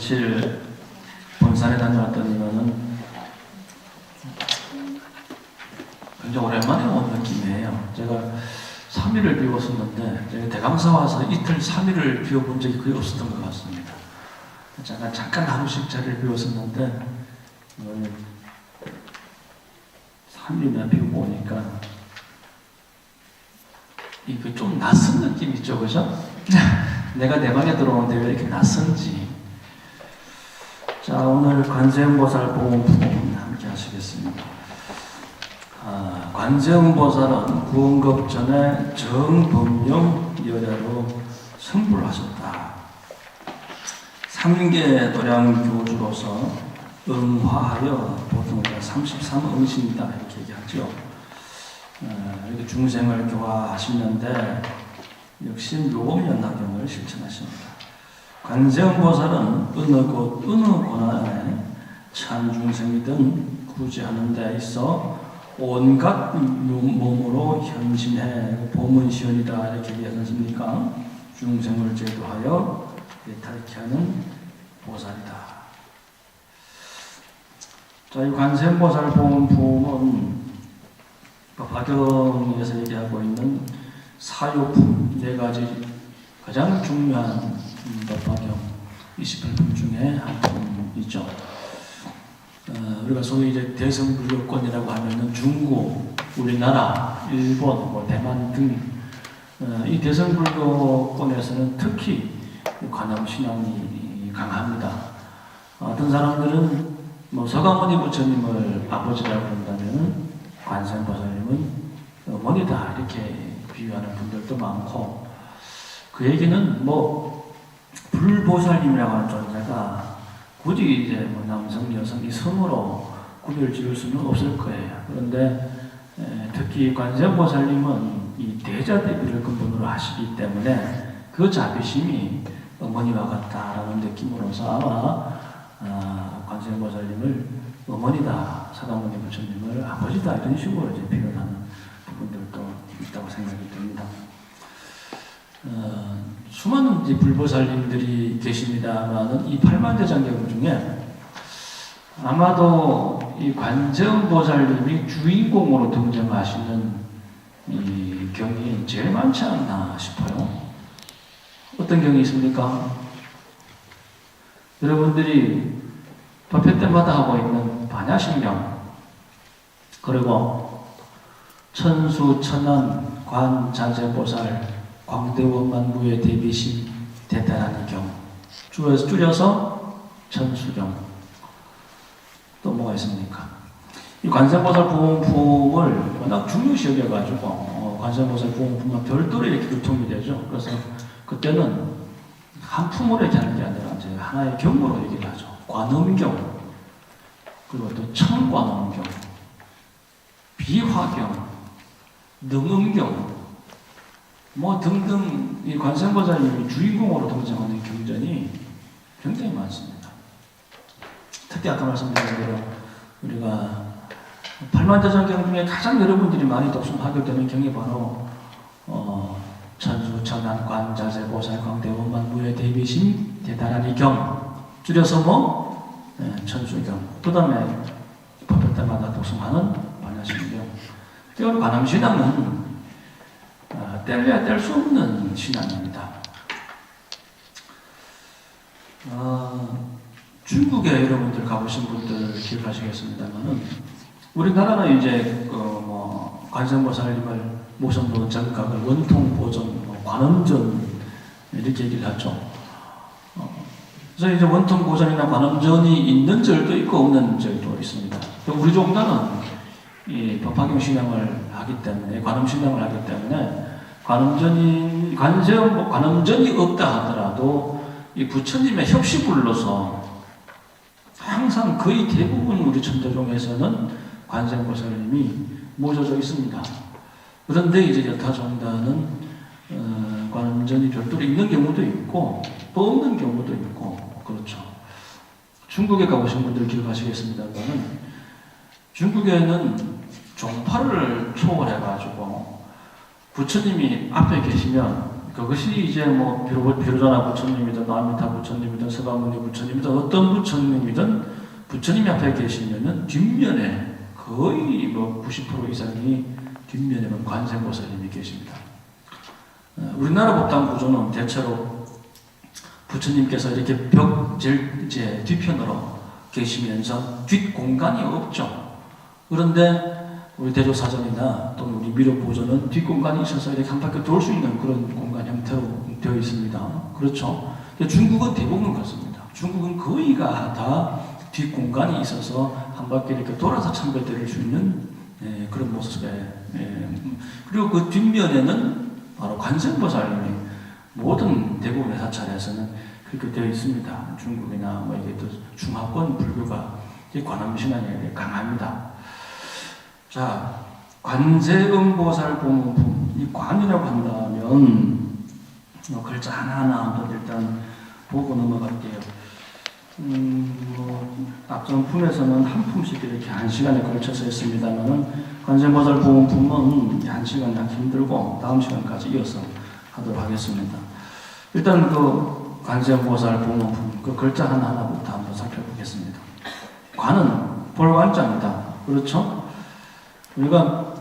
며칠 본산에 다녀왔더니만은 굉장히 오랜만에 온 느낌이에요. 제가 3일을 비웠었는데, 제가 대강사 와서 이틀 3일을 비워본 적이 거의 없었던 것 같습니다. 잠깐 하루씩 자리를 비웠었는데, 3일이나 비우고 오니까, 이거 좀 낯선 느낌 있죠, 그죠? 내가 내 방에 들어오는데 왜 이렇게 낯선지. 자, 오늘 관세음보살 보험품 함께 하시겠습니다. 관세음보살은 구원급 전에 정법령 여자로 승불하셨다. 3계 도량교주로서 응화하여 보통 우리가 33응신이다 이렇게 얘기하죠. 이렇게 중생을 교화하시는데 역시 묘법연화경을 실천하십니다. 관세음보살은 어느 곳 어느 고난에 참 중생이든 구제하는 데 있어 온갖 몸으로 현신해 보문시연이다 이렇게 얘기하지 않습니까? 중생을 제도하여 대탈케 하는 보살이다. 자, 이 관세음보살 보험품은 법화경에서 얘기하고 있는 사요품 4가지 가장 중요한 법화경 28품 중에 한 품이죠. 우리가 소위 이제 대성불교권이라고 하면은 중국, 우리나라, 일본, 대만 등 이 대성불교권에서는 특히 관음신앙이 강합니다. 어떤 사람들은 서가모니 부처님을 아버지라고 한다면 관세음보살님은 어머니다 이렇게 비유하는 분들도 많고, 그 얘기는 불보살님이라고 하는 존재가 굳이 이제 남성, 여성 이 성으로 구별 지을 수는 없을 거예요. 그런데 특히 관세음보살님은 이 대자대비를 근본으로 하시기 때문에 그 자비심이 어머니와 같다라는 느낌으로서 아마 관세음보살님을 어머니다, 사가모니 부처님을 아버지다 이런 식으로 이제 표현하는 부분들도 있다고 생각이 듭니다. 수많은 이제 불보살님들이 계십니다만은 이 팔만대장경 중에 아마도 이 관세음보살님이 주인공으로 등장하시는 이 경이 제일 많지 않나 싶어요. 어떤 경이 있습니까? 여러분들이 법회 때마다 하고 있는 반야심경, 그리고 천수천안 관자재보살 광대원만무의 대비심 대단한 경, 줄여서 천수경. 또 뭐가 있습니까? 이 관세음보살 부원품을 워낙 중요시 여겨가지고 관세음보살 부원품과 별도로 이렇게 유통이 되죠. 그래서 그때는 한 품으로 이렇게 하는 게 아니라 이제 하나의 경으로 얘기를 하죠. 관음경, 그리고 또 청관음경, 비화경, 능음경, 등등 이 관세음보살님이 주인공으로 등장하는 경전이 굉장히 많습니다. 특히 아까 말씀드린 대로 우리가 팔만대장경 중에 가장 여러분들이 많이 독송하게 되는 경이 바로 천수천안 관자재보살 광대원만무의 대비심 대단한 이 경, 줄여서 천수경. 그 다음에 법회 때마다 독송하는 반야심경. 그리고 관음신앙은 뗄래야 뗄 수 없는 신앙입니다. 중국에 여러분들 가보신 분들 기억하시겠습니다만은 우리나라는 이제 관세음보살님을 모성도 정각을 원통보전, 관음전 이렇게 얘기를 하죠. 그래서 이제 원통보전이나 관음전이 있는 절도 있고 없는 절도 있습니다. 우리 종단은 이 법화경 신앙을 하기 때문에, 관음 신앙을 하기 때문에 관음전이 없다 하더라도 이 부처님의 협시불로서 항상 거의 대부분 우리 천도종에서는 관세음보살님이 모셔져 있습니다. 그런데 이제 여타 종단은 관음전이 별도로 있는 경우도 있고 또 없는 경우도 있고 그렇죠. 중국에 가보신 분들 기억하시겠습니다만은 중국에는 종파를 초월해가지고 부처님이 앞에 계시면 그것이 이제 뭐 비로자나 부처님이든 아미타 부처님이든 서가모니 부처님이든 어떤 부처님이든 부처님 앞에 계시면은 뒷면에 거의 뭐 90% 이상이 뒷면에는 관세음보살님이 계십니다. 우리나라 법당 구조는 대체로 부처님께서 이렇게 벽 제일 이제 뒤편으로 계시면서 뒷 공간이 없죠. 그런데 우리 대조사전이나 또는 우리 미륵보조는 뒷공간이 있어서 이렇게 한 바퀴 돌 수 있는 그런 공간 형태로 되어 있습니다. 그렇죠. 중국은 대부분 그렇습니다. 중국은 거의가 다 뒷공간이 있어서 한 바퀴 이렇게 돌아서 참배 드릴 수 있는 그런 모습에 그리고 그 뒷면에는 바로 관세음보살님이 모든 대부분의 사찰에서는 그렇게 되어 있습니다. 중국이나 뭐 이게 또 중화권 불교가 관음신앙이 강합니다. 자, 관세음보살 보문품. 이 관이라고 한다면 글자 하나하나 한번 일단 보고 넘어갈게요. 앞전 품에서는 한 품씩 이렇게 한 시간에 걸쳐서 했습니다만은 관세음보살 보문품은 한 시간 하기 힘들고 다음 시간까지 이어서 하도록 하겠습니다. 일단 그 관세음보살 보문품 그 글자 하나하나부터 한번 살펴보겠습니다. 관은 볼관자입니다. 그렇죠? 우리가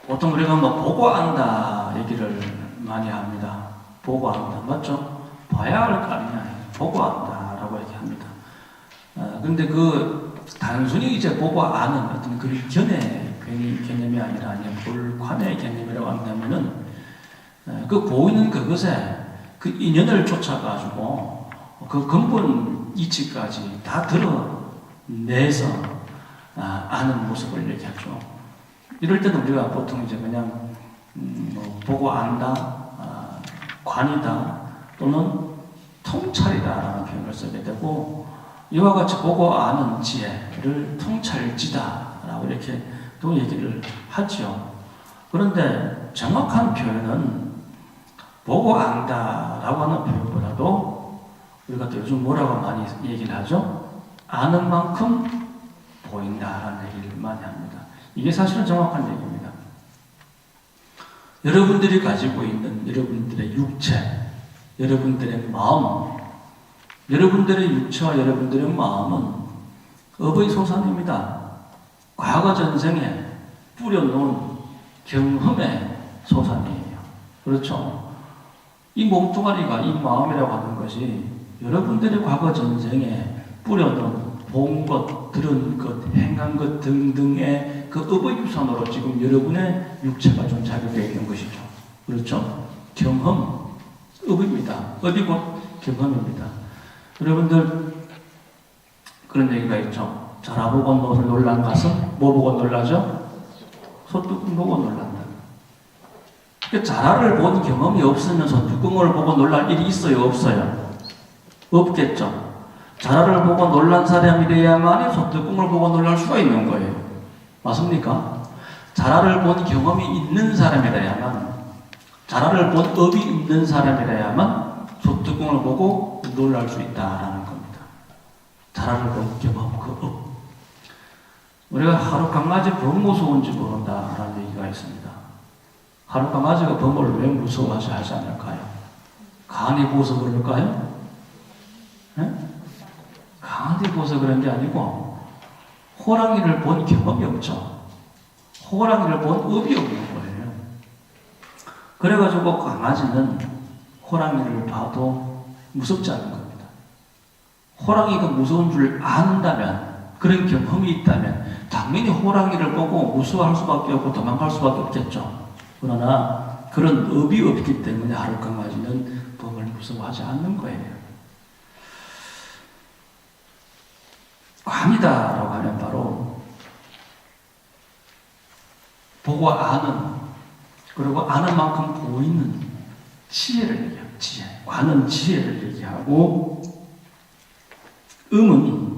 보통 우리가 뭐 보고 안다 얘기를 많이 합니다. 보고 안다 맞죠? 봐야 할 거 아니냐 보고 안다라고 얘기합니다. 근데 그 단순히 이제 보고 아는 어떤 그 견해 개념이 아니라 그냥 볼관의 개념이라고 한다면은 그 보이는 그것에 그 인연을 쫓아가지고 그 근본 이치까지 다 드러내서 아는 모습을 얘기하죠. 이럴 때는 우리가 보통 이제 그냥 뭐 보고 안다, 관이다 또는 통찰이다라는 표현을 쓰게 되고 이와 같이 보고 아는 지혜를 통찰지다라고 이렇게 또 얘기를 하죠. 그런데 정확한 표현은 보고 안다라고 하는 표현보다도 우리가 또 요즘 뭐라고 많이 얘기를 하죠? 아는 만큼 보인다라는 얘기를 많이 합니다. 이게 사실은 정확한 얘기입니다. 여러분들이 가지고 있는 여러분들의 육체, 여러분들의 마음, 여러분들의 육체와 여러분들의 마음은 업의 소산입니다. 과거 전생에 뿌려놓은 경험의 소산이에요. 그렇죠? 이 몸뚱아리가 이 마음이라고 하는 것이 여러분들의 과거 전생에 뿌려놓은 본 것, 들은 것, 행한 것 등등의 그 업의 유산으로 지금 여러분의 육체가 좀 자리되어 있는 것이죠. 그렇죠? 경험, 업입니다. 업이 곧 경험입니다. 여러분들 그런 얘기가 있죠. 자라보고 놀란 가슴, 뭐 보고 놀라죠? 소뚜껑 보고 놀란다. 자라를 본 경험이 없으면 소뚜껑을 보고 놀랄 일이 있어요? 없어요? 없겠죠. 자라를 보고 놀란 사람이래야만이 소뚜껑을 보고 놀랄 수가 있는 거예요. 맞습니까? 자라를 본 경험이 있는 사람이라야만, 자라를 본 업이 있는 사람이라야만 소뚜껑을 보고 놀랄 수 있다라는 겁니다. 자라를 본 경험, 그 업. 우리가 하루 강아지 범 무서운지 모른다라는 얘기가 있습니다. 하루 강아지가 범을 왜 무서워하지 하지 않을까요? 간이 부어서 그럴까요? 네? 간이 부어서 그런 게 아니고 호랑이를 본 경험이 없죠. 호랑이를 본 업이 없는 거예요. 그래가지고 강아지는 호랑이를 봐도 무섭지 않은 겁니다. 호랑이가 무서운 줄 안다면, 그런 경험이 있다면 당연히 호랑이를 보고 무서워할 수밖에 없고 도망갈 수밖에 없겠죠. 그러나 그런 업이 없기 때문에 하루 강아지는 범을 무서워하지 않는 거예요. 관이다라고 하면 바로 보고 아는, 그리고 아는 만큼 보이는 지혜를 얘기합니다. 지혜. 관은 지혜를 얘기하고, 음은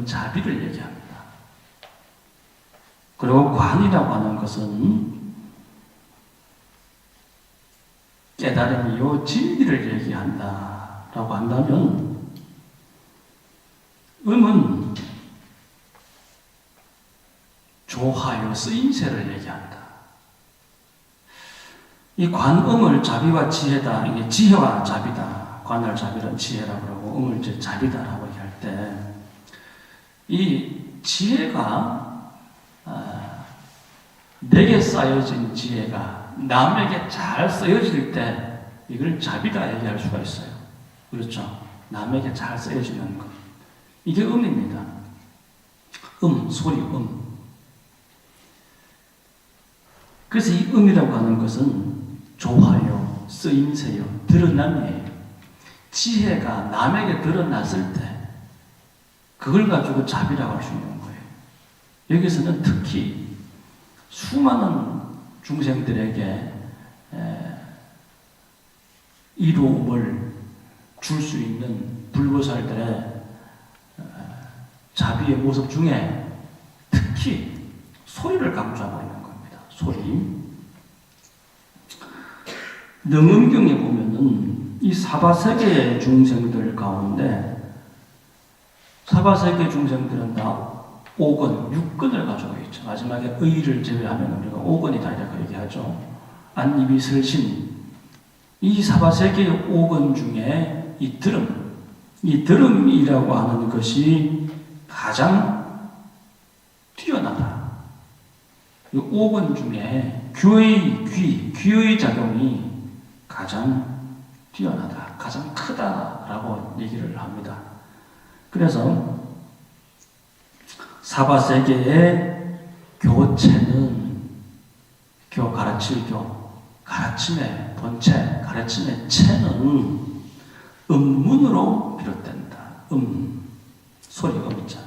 자비를 얘기합니다. 그리고 관이라고 하는 것은 깨달음이요 진리를 얘기한다라고 한다면, 음은 조화요 쓰임새를 얘기한다. 이 관음을 자비와 지혜다, 이게 지혜와 자비다, 관을 자비란 지혜라고 하고 음을 이제 자비다라고 얘기할 때, 이 지혜가 내게 쌓여진 지혜가 남에게 잘 쓰여질 때 이걸 자비다 얘기할 수가 있어요. 그렇죠? 남에게 잘 쓰여지는 것. 이게 음입니다. 소리, 그래서 이 음이라고 하는 것은 조화요, 쓰임새요, 드러남이에요. 지혜가 남에게 드러났을 때 그걸 가지고 자비라고 할 수 있는 거예요. 여기서는 특히 수많은 중생들에게 이로움을 줄 수 있는 불보살들의 자비의 모습 중에 특히 소리를 강조하고 있는 겁니다. 소리. 능음경에 보면은 이 사바세계의 중생들 가운데 사바세계 중생들은 다 5권, 6권을 가지고 있죠. 마지막에 의를 제외하면 우리가 5권이다 이렇게 얘기하죠. 안입이 설신. 이 사바세계의 5권 중에 이 들음이라고 하는 것이 가장 뛰어나다. 이 5권 중에 귀의 작용이 가장 뛰어나다, 가장 크다라고 얘기를 합니다. 그래서 사바세계의 교체는 가르침의 본체, 가르침의 체는 음문으로 비롯된다. 소리가 음자,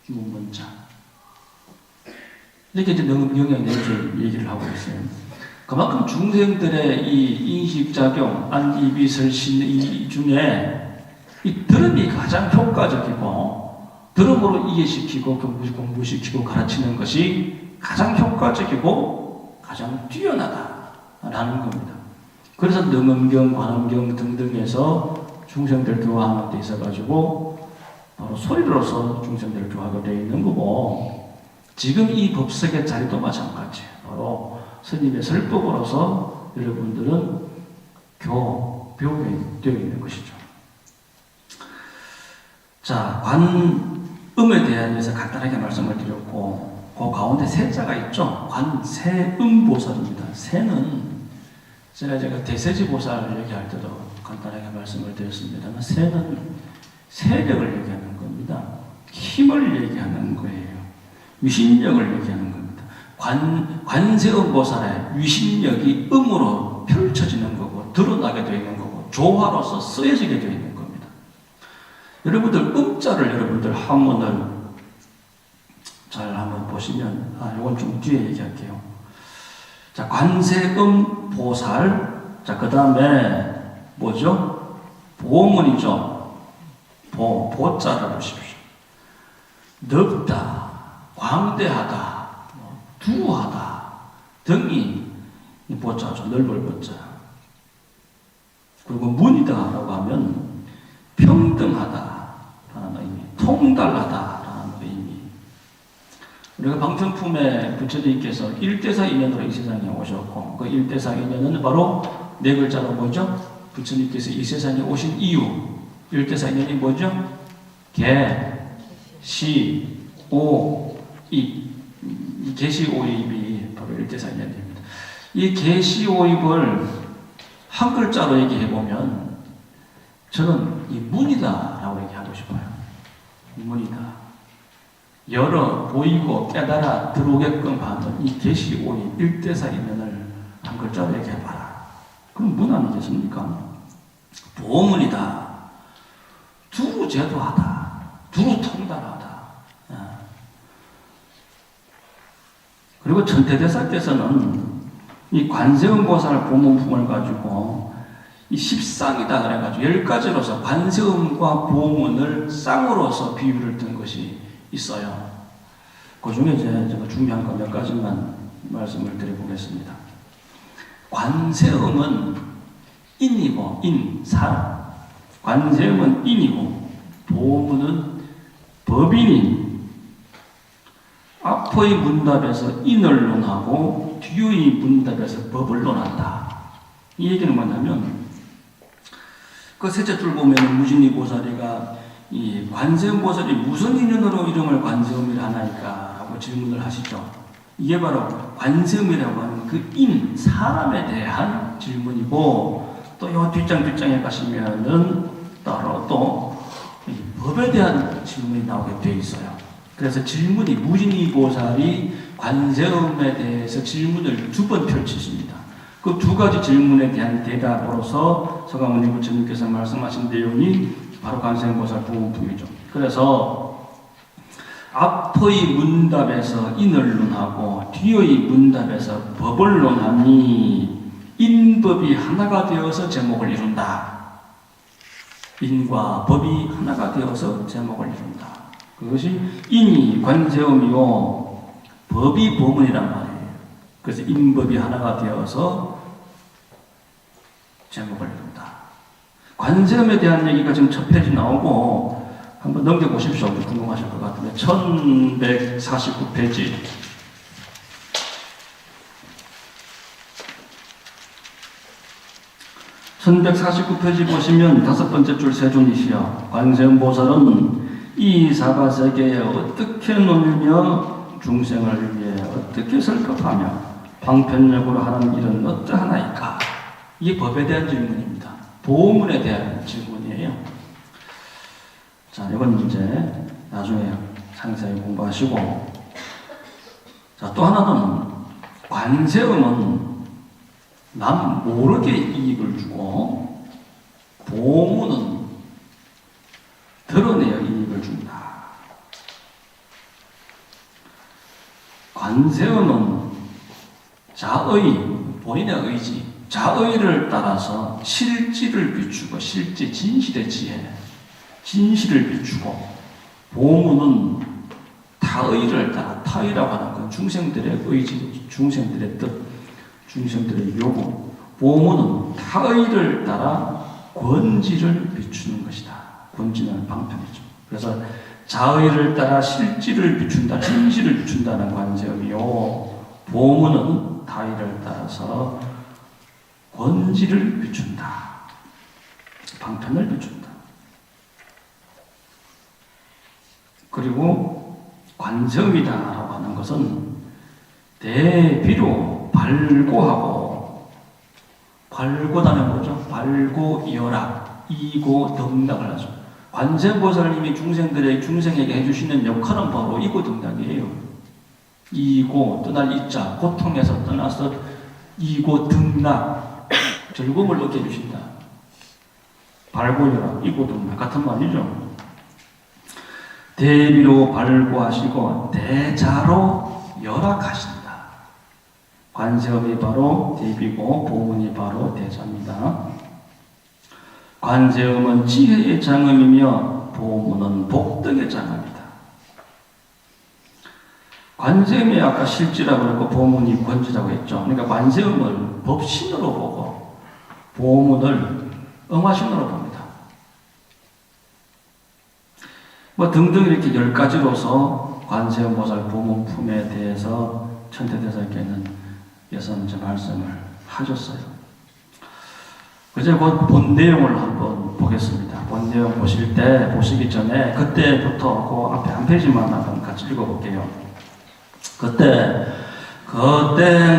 유문자. 이렇게 이제 능음경에 얘기를 하고 있어요. 그만큼 중생들의 이 인식작용, 안입이 설신 이 중에 이 들음이 가장 효과적이고, 들음으로 이해시키고 공부시키고 가르치는 것이 가장 효과적이고 가장 뛰어나다라는 겁니다. 그래서 능음경, 관음경 등등에서 중생들 교화하는 데 있어가지고 바로 소리로서 중생들을 교화하게 되어 있는 거고, 지금 이 법석의 자리도 마찬가지예요. 바로 스님의 설법으로서 여러분들은 교육이 되어 있는 것이죠. 자, 관음에 대해서 간단하게 말씀을 드렸고, 그 가운데 세자가 있죠. 관세음보살입니다. 세는 제가 대세지보살을 얘기할 때도 간단하게 말씀을 드렸습니다만, 세는 세력을 얘기하는 겁니다. 힘을 얘기하는 거예요. 위신력을 얘기하는 겁니다. 관세음보살의 위신력이 음으로 펼쳐지는 거고, 드러나게 되어 있는 거고, 조화로서 쓰여지게 되어 있는 겁니다. 여러분들 음자를 여러분들 한문을 잘 한번 보시면, 이건 좀 뒤에 얘기할게요. 자, 관세음 보살. 자, 그 다음에 뭐죠? 보문이죠. 보자를 보십시오. 넓다, 광대하다, 두하다 등이 이 보자죠. 넓을 보자. 그리고 문이다라고 하면 평등하다라는 의미, 통달하다라는 의미. 우리가 방천품에 부처님께서 1대사 인연으로 이 세상에 오셨고, 그 1대사 인연은 바로 네 글자로 뭐죠? 부처님께서 이 세상에 오신 이유, 1대사 인연이 뭐죠? 개, 시, 오, 입. 이 계시오입이 바로 1대사 인연입니다. 이 계시오입을 한 글자로 얘기해보면 저는 이 문이다라고 얘기하고 싶어요. 문이다. 열어 보이고 깨달아 들어오게끔 하는 이 계시오입 1대사 인연을 한 글자로 얘기해봐라. 그럼 문 아니겠습니까? 보문이다. 두루 제도하다. 두루 통달하다. 그리고 천태대사께서는 이 관세음보살 보문품을 가지고 이 10쌍이다 그래가지고 10가지로서 관세음과 보문을 쌍으로서 비유를 든 것이 있어요. 그 중에 제가 중요한 거 몇 가지만 말씀을 드려보겠습니다. 관세음은 인이고, 사람. 관세음은 인이고, 보문은 법인이 앞의 문답에서 인을 논하고 뒤의 문답에서 법을 논한다. 이 얘기는 뭐냐면 그 셋째 줄 보면 무진이 보살이가 이 관세음 보살이 무슨 인연으로 이름을 관세음이라 하나이까 하고 질문을 하시죠. 이게 바로 관세음이라고 하는 그 인, 사람에 대한 질문이고 또 요 뒷장에 가시면은 따로 또 법에 대한 질문이 나오게 되어 있어요. 그래서 질문이 무진이 보살이 관세음에 대해서 질문을 2번 펼치십니다. 그 2가지 질문에 대한 대답으로서 서가모니 부처님께서 말씀하신 내용이 바로 관세음 보살 부문품이죠. 그래서 앞의 문답에서 인을 논하고 뒤의 문답에서 법을 논하니 인법이 하나가 되어서 제목을 이룬다. 인과 법이 하나가 되어서 제목을 이룬다. 그것이 인이 관세음이요 법이 보문이란 말이에요. 그래서 인법이 하나가 되어서 제목을 이룬다. 관세음에 대한 얘기가 지금 첫 페이지 나오고 한번 넘겨보십시오. 궁금하실 것 같은데 1149페이지 1149페이지 보시면 5번째 줄 세 줄이시여 관세음 보살은 이 사바세계에 어떻게 놀며 중생을 위해 어떻게 설법하며 방편력으로 하는 일은 어떠하나이까? 이게 법에 대한 질문입니다. 보문에 대한 질문이에요. 자, 이건 이제 나중에 상세히 공부하시고, 자, 또 하나는 관세음은 남 모르게 이익을 주고 보문은 드러내어 이익을 준다. 관세음은 자의, 본인의 의지, 자의를 따라서 실지를 비추고 실제 진실의 지혜, 진실을 비추고 보문은 타의를 따라, 타의라고 하는 건 중생들의 의지, 중생들의 뜻, 중생들의 요구, 보문은 타의를 따라 권지를 비추는 것이다. 권지는 방편이죠. 그래서 자의를 따라 실지를 비춘다, 진실을 비춘다는 관세음이요. 보문은 타의를 따라서 권지를 비춘다. 방편을 비춘다. 그리고 관세음이다라고 하는 것은 대비로 발고하고, 발고다는 뭐죠? 발고이어락, 이고 등락을 하죠. 관세음보살님이 중생에게 해주시는 역할은 바로 이고 등락이에요. 이고, 떠날 이자, 고통에서 떠나서 이고 등락, 즐거움을 얻게 해주신다. 발고이어락, 이고 등락 같은 말이죠. 대비로 발고하시고 대자로 열악하신다. 관세음이 바로 대비고 보문이 바로 대자입니다. 관세음은 지혜의 장음이며 보문은 복덕의 장음이다. 관세음이 아까 실지라고 했고 보문이 권지라고 했죠. 그러니까 관세음을 법신으로 보고 보문을 응화신으로 봅니다. 뭐 등등 이렇게 10가지로서 관세음 보살 보문품에 대해서 천태대사께는 이제 말씀을 하셨어요. 이제 곧 본 내용을 한번 보겠습니다. 본 내용 보시기 전에 그때부터 그 앞에 한 페이지만 한번 같이 읽어볼게요. 그때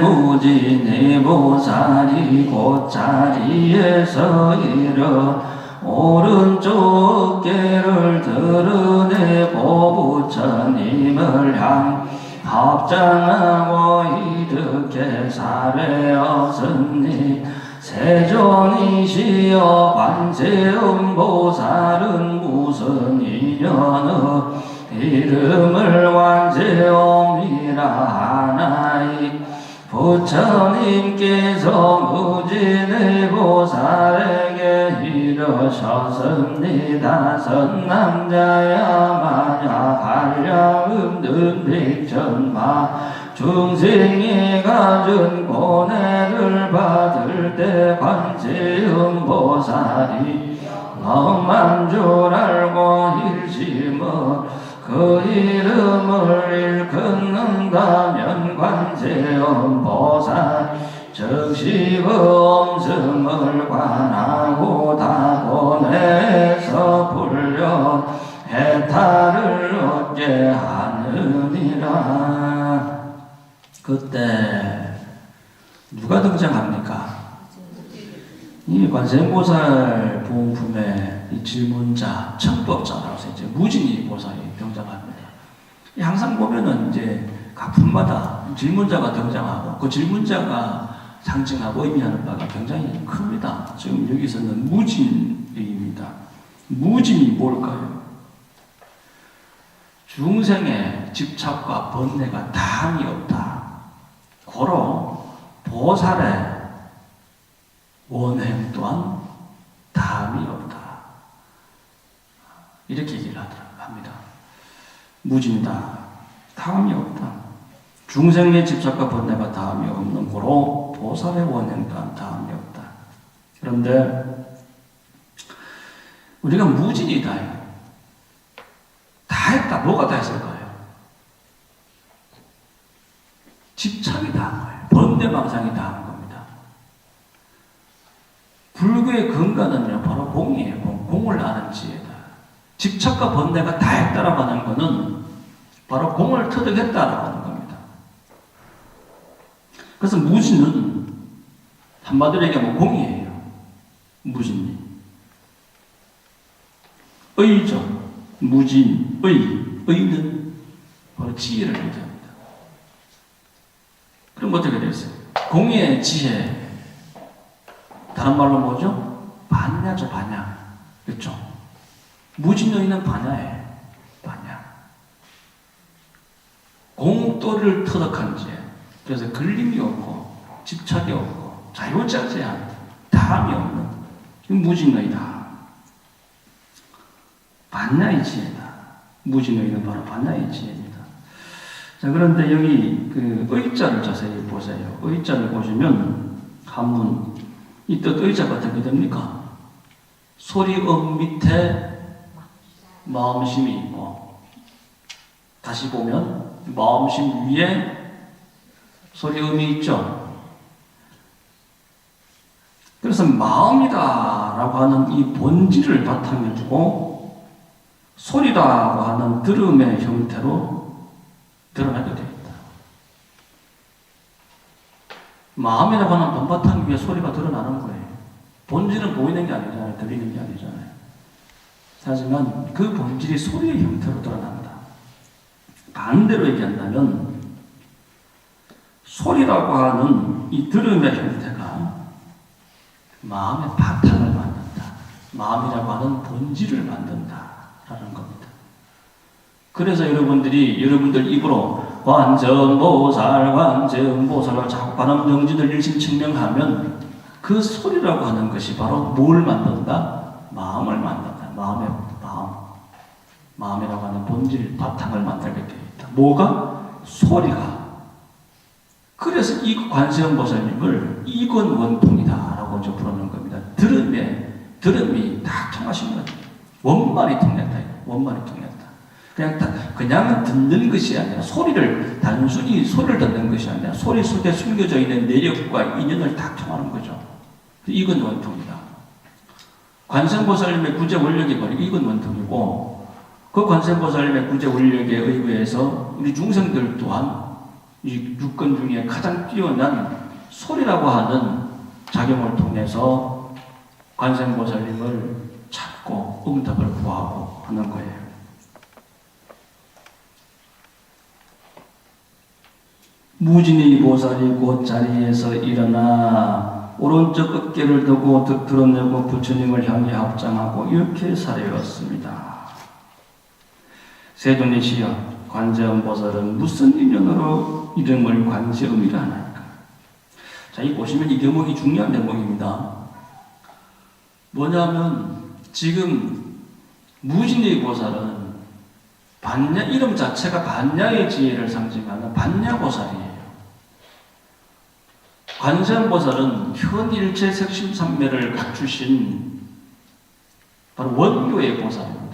무진이 보살이 곧자리에서 일어 오른쪽 깨를 드러내고 부처님을 향 합장하고 이렇게 사례하였으니 세존이시여 관세음 보살은 무슨 인연의 이름을 관세음이라 하나이 부처님께서 무진의 보살에게 이르셨습니다. 선남자야 만약 한량 없는 백천마 중생이 가진 고뇌를 받을 때 관세음 보살이 너만 줄 알고 일심어 그 이름을 일컫는 성가면 관세음보살 적시음승을 관하고 다본에서 불려 해탈을 얻게 하느니라. 그때 누가 등장합니까? 이 관세음보살 부흥품의 이 질문자, 청법자라서 이제 무진이 보살이 등장합니다. 항상 보면은 이제 각 품마다 질문자가 등장하고 그 질문자가 상징하고 의미하는 바가 굉장히 큽니다. 지금 여기서는 무진입니다. 무진이 뭘까요? 중생의 집착과 번뇌가 다함이 없다. 고로 보살의 원행 또한 다함이 없다. 이렇게 얘기를 합니다. 무진이다. 다함이 없다. 중생의 집착과 번뇌가 다함이 없는 고로 보살의 원행 또한 다함이 없다. 그런데 우리가 무진이다. 다 했다. 뭐가 다 했을까요? 집착이 다한 거예요. 번뇌망상이 다한 겁니다. 불교의 근간은요, 바로 공이에요. 공을 아는 지혜다. 집착과 번뇌가 다 했다라고 하는 것은 바로 공을 터득했다라고 하는 겁니다. 그래서 무진은 한마디로 얘기하면 공이에요. 무진이. 의죠. 무진, 의는 바로 지혜를 얘기합니다. 그럼 어떻게 되겠어요? 공의 지혜, 다른 말로 뭐죠? 반야죠, 반야. 그렇죠? 무진의는 반야예요. 반야. 공도를 터득한 지혜. 그래서 걸림이 없고 집착이 없고 자유자재한 다함이 없는 무진의다. 반야의 지혜다. 무진의는 바로 반야의 지혜입니다. 자, 그런데 여기 그 의자를 자세히 보세요. 의자를 보시면 한문 이 뜻 의자가 어떻게 됩니까? 소리음 밑에 마음심이 있고 다시 보면 마음심 위에 소리음이 있죠. 그래서 마음이다라고 하는 이 본질을 바탕에 두고 소리라고 하는 들음의 형태로 드러나게 되어 있다. 마음이라고 하는 본바탕 위에 소리가 드러나는 거예요. 본질은 보이는 게 아니잖아요. 들리는 게 아니잖아요. 하지만 그 본질이 소리의 형태로 드러난다. 반대로 얘기한다면 소리라고 하는 이 들음의 형태가 마음의 바탕을 만든다. 마음이라고 하는 본질을 만든다라는 겁니다. 그래서 여러분들 입으로 관세음보살 자꾸 관음정진을 일심측명하면 그 소리라고 하는 것이 바로 뭘 만든다? 마음을 만든다. 마음이라고 하는 본질, 바탕을 만들게 되어 있다. 뭐가? 소리가. 그래서 이 관세음보살님을 이건원통이다라고 이제 부르는 겁니다. 들음이 다 통하신 거예요. 원만히 통했다. 원만히 통했다. 그냥 듣는 것이 아니라 단순히 소리를 듣는 것이 아니라 소리 속에 숨겨져 있는 내력과 인연을 다 통하는 거죠. 이건 원통이다. 관세음보살님의 구제 원력이 바로 이건 원통이고 그 관세음보살님의 구제 원력에 의해서 우리 중생들 또한 이 육根중에 가장 뛰어난 소리라고 하는 작용을 통해서 관세음보살님을 찾고 응답을 구하고 하는 거예요. 무진의 보살이 곧 자리에서 일어나 오른쪽 어깨를 두고 드러내고 부처님을 향해 합장하고 이렇게 사례였습니다. 세존이시여, 관세음보살은 무슨 인연으로 이름을 관세음이라 하나이까? 자, 이 보시면 이 대목이 중요한 대목입니다. 뭐냐면 지금 무진의 보살은 이름 자체가 반야의 지혜를 상징하는 반야보살이에요. 관세음보살은 현일체 색심삼매를 갖추신 바로 원교의 보살입니다.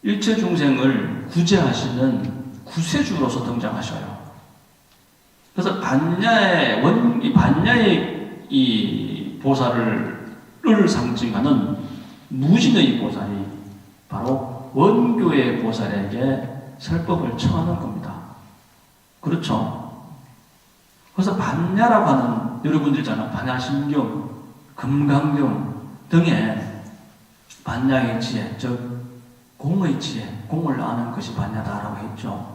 일체 중생을 구제하시는 구세주로서 등장하셔요. 그래서 반야의 이 보살을 상징하는 무진의 보살이 바로 원교의 보살에게 설법을 청하는 겁니다. 그렇죠? 그래서 반야라고 하는, 여러분들 있잖아요. 반야심경, 금강경 등의 반야의 지혜, 즉 공의 지혜, 공을 아는 것이 반야다라고 했죠.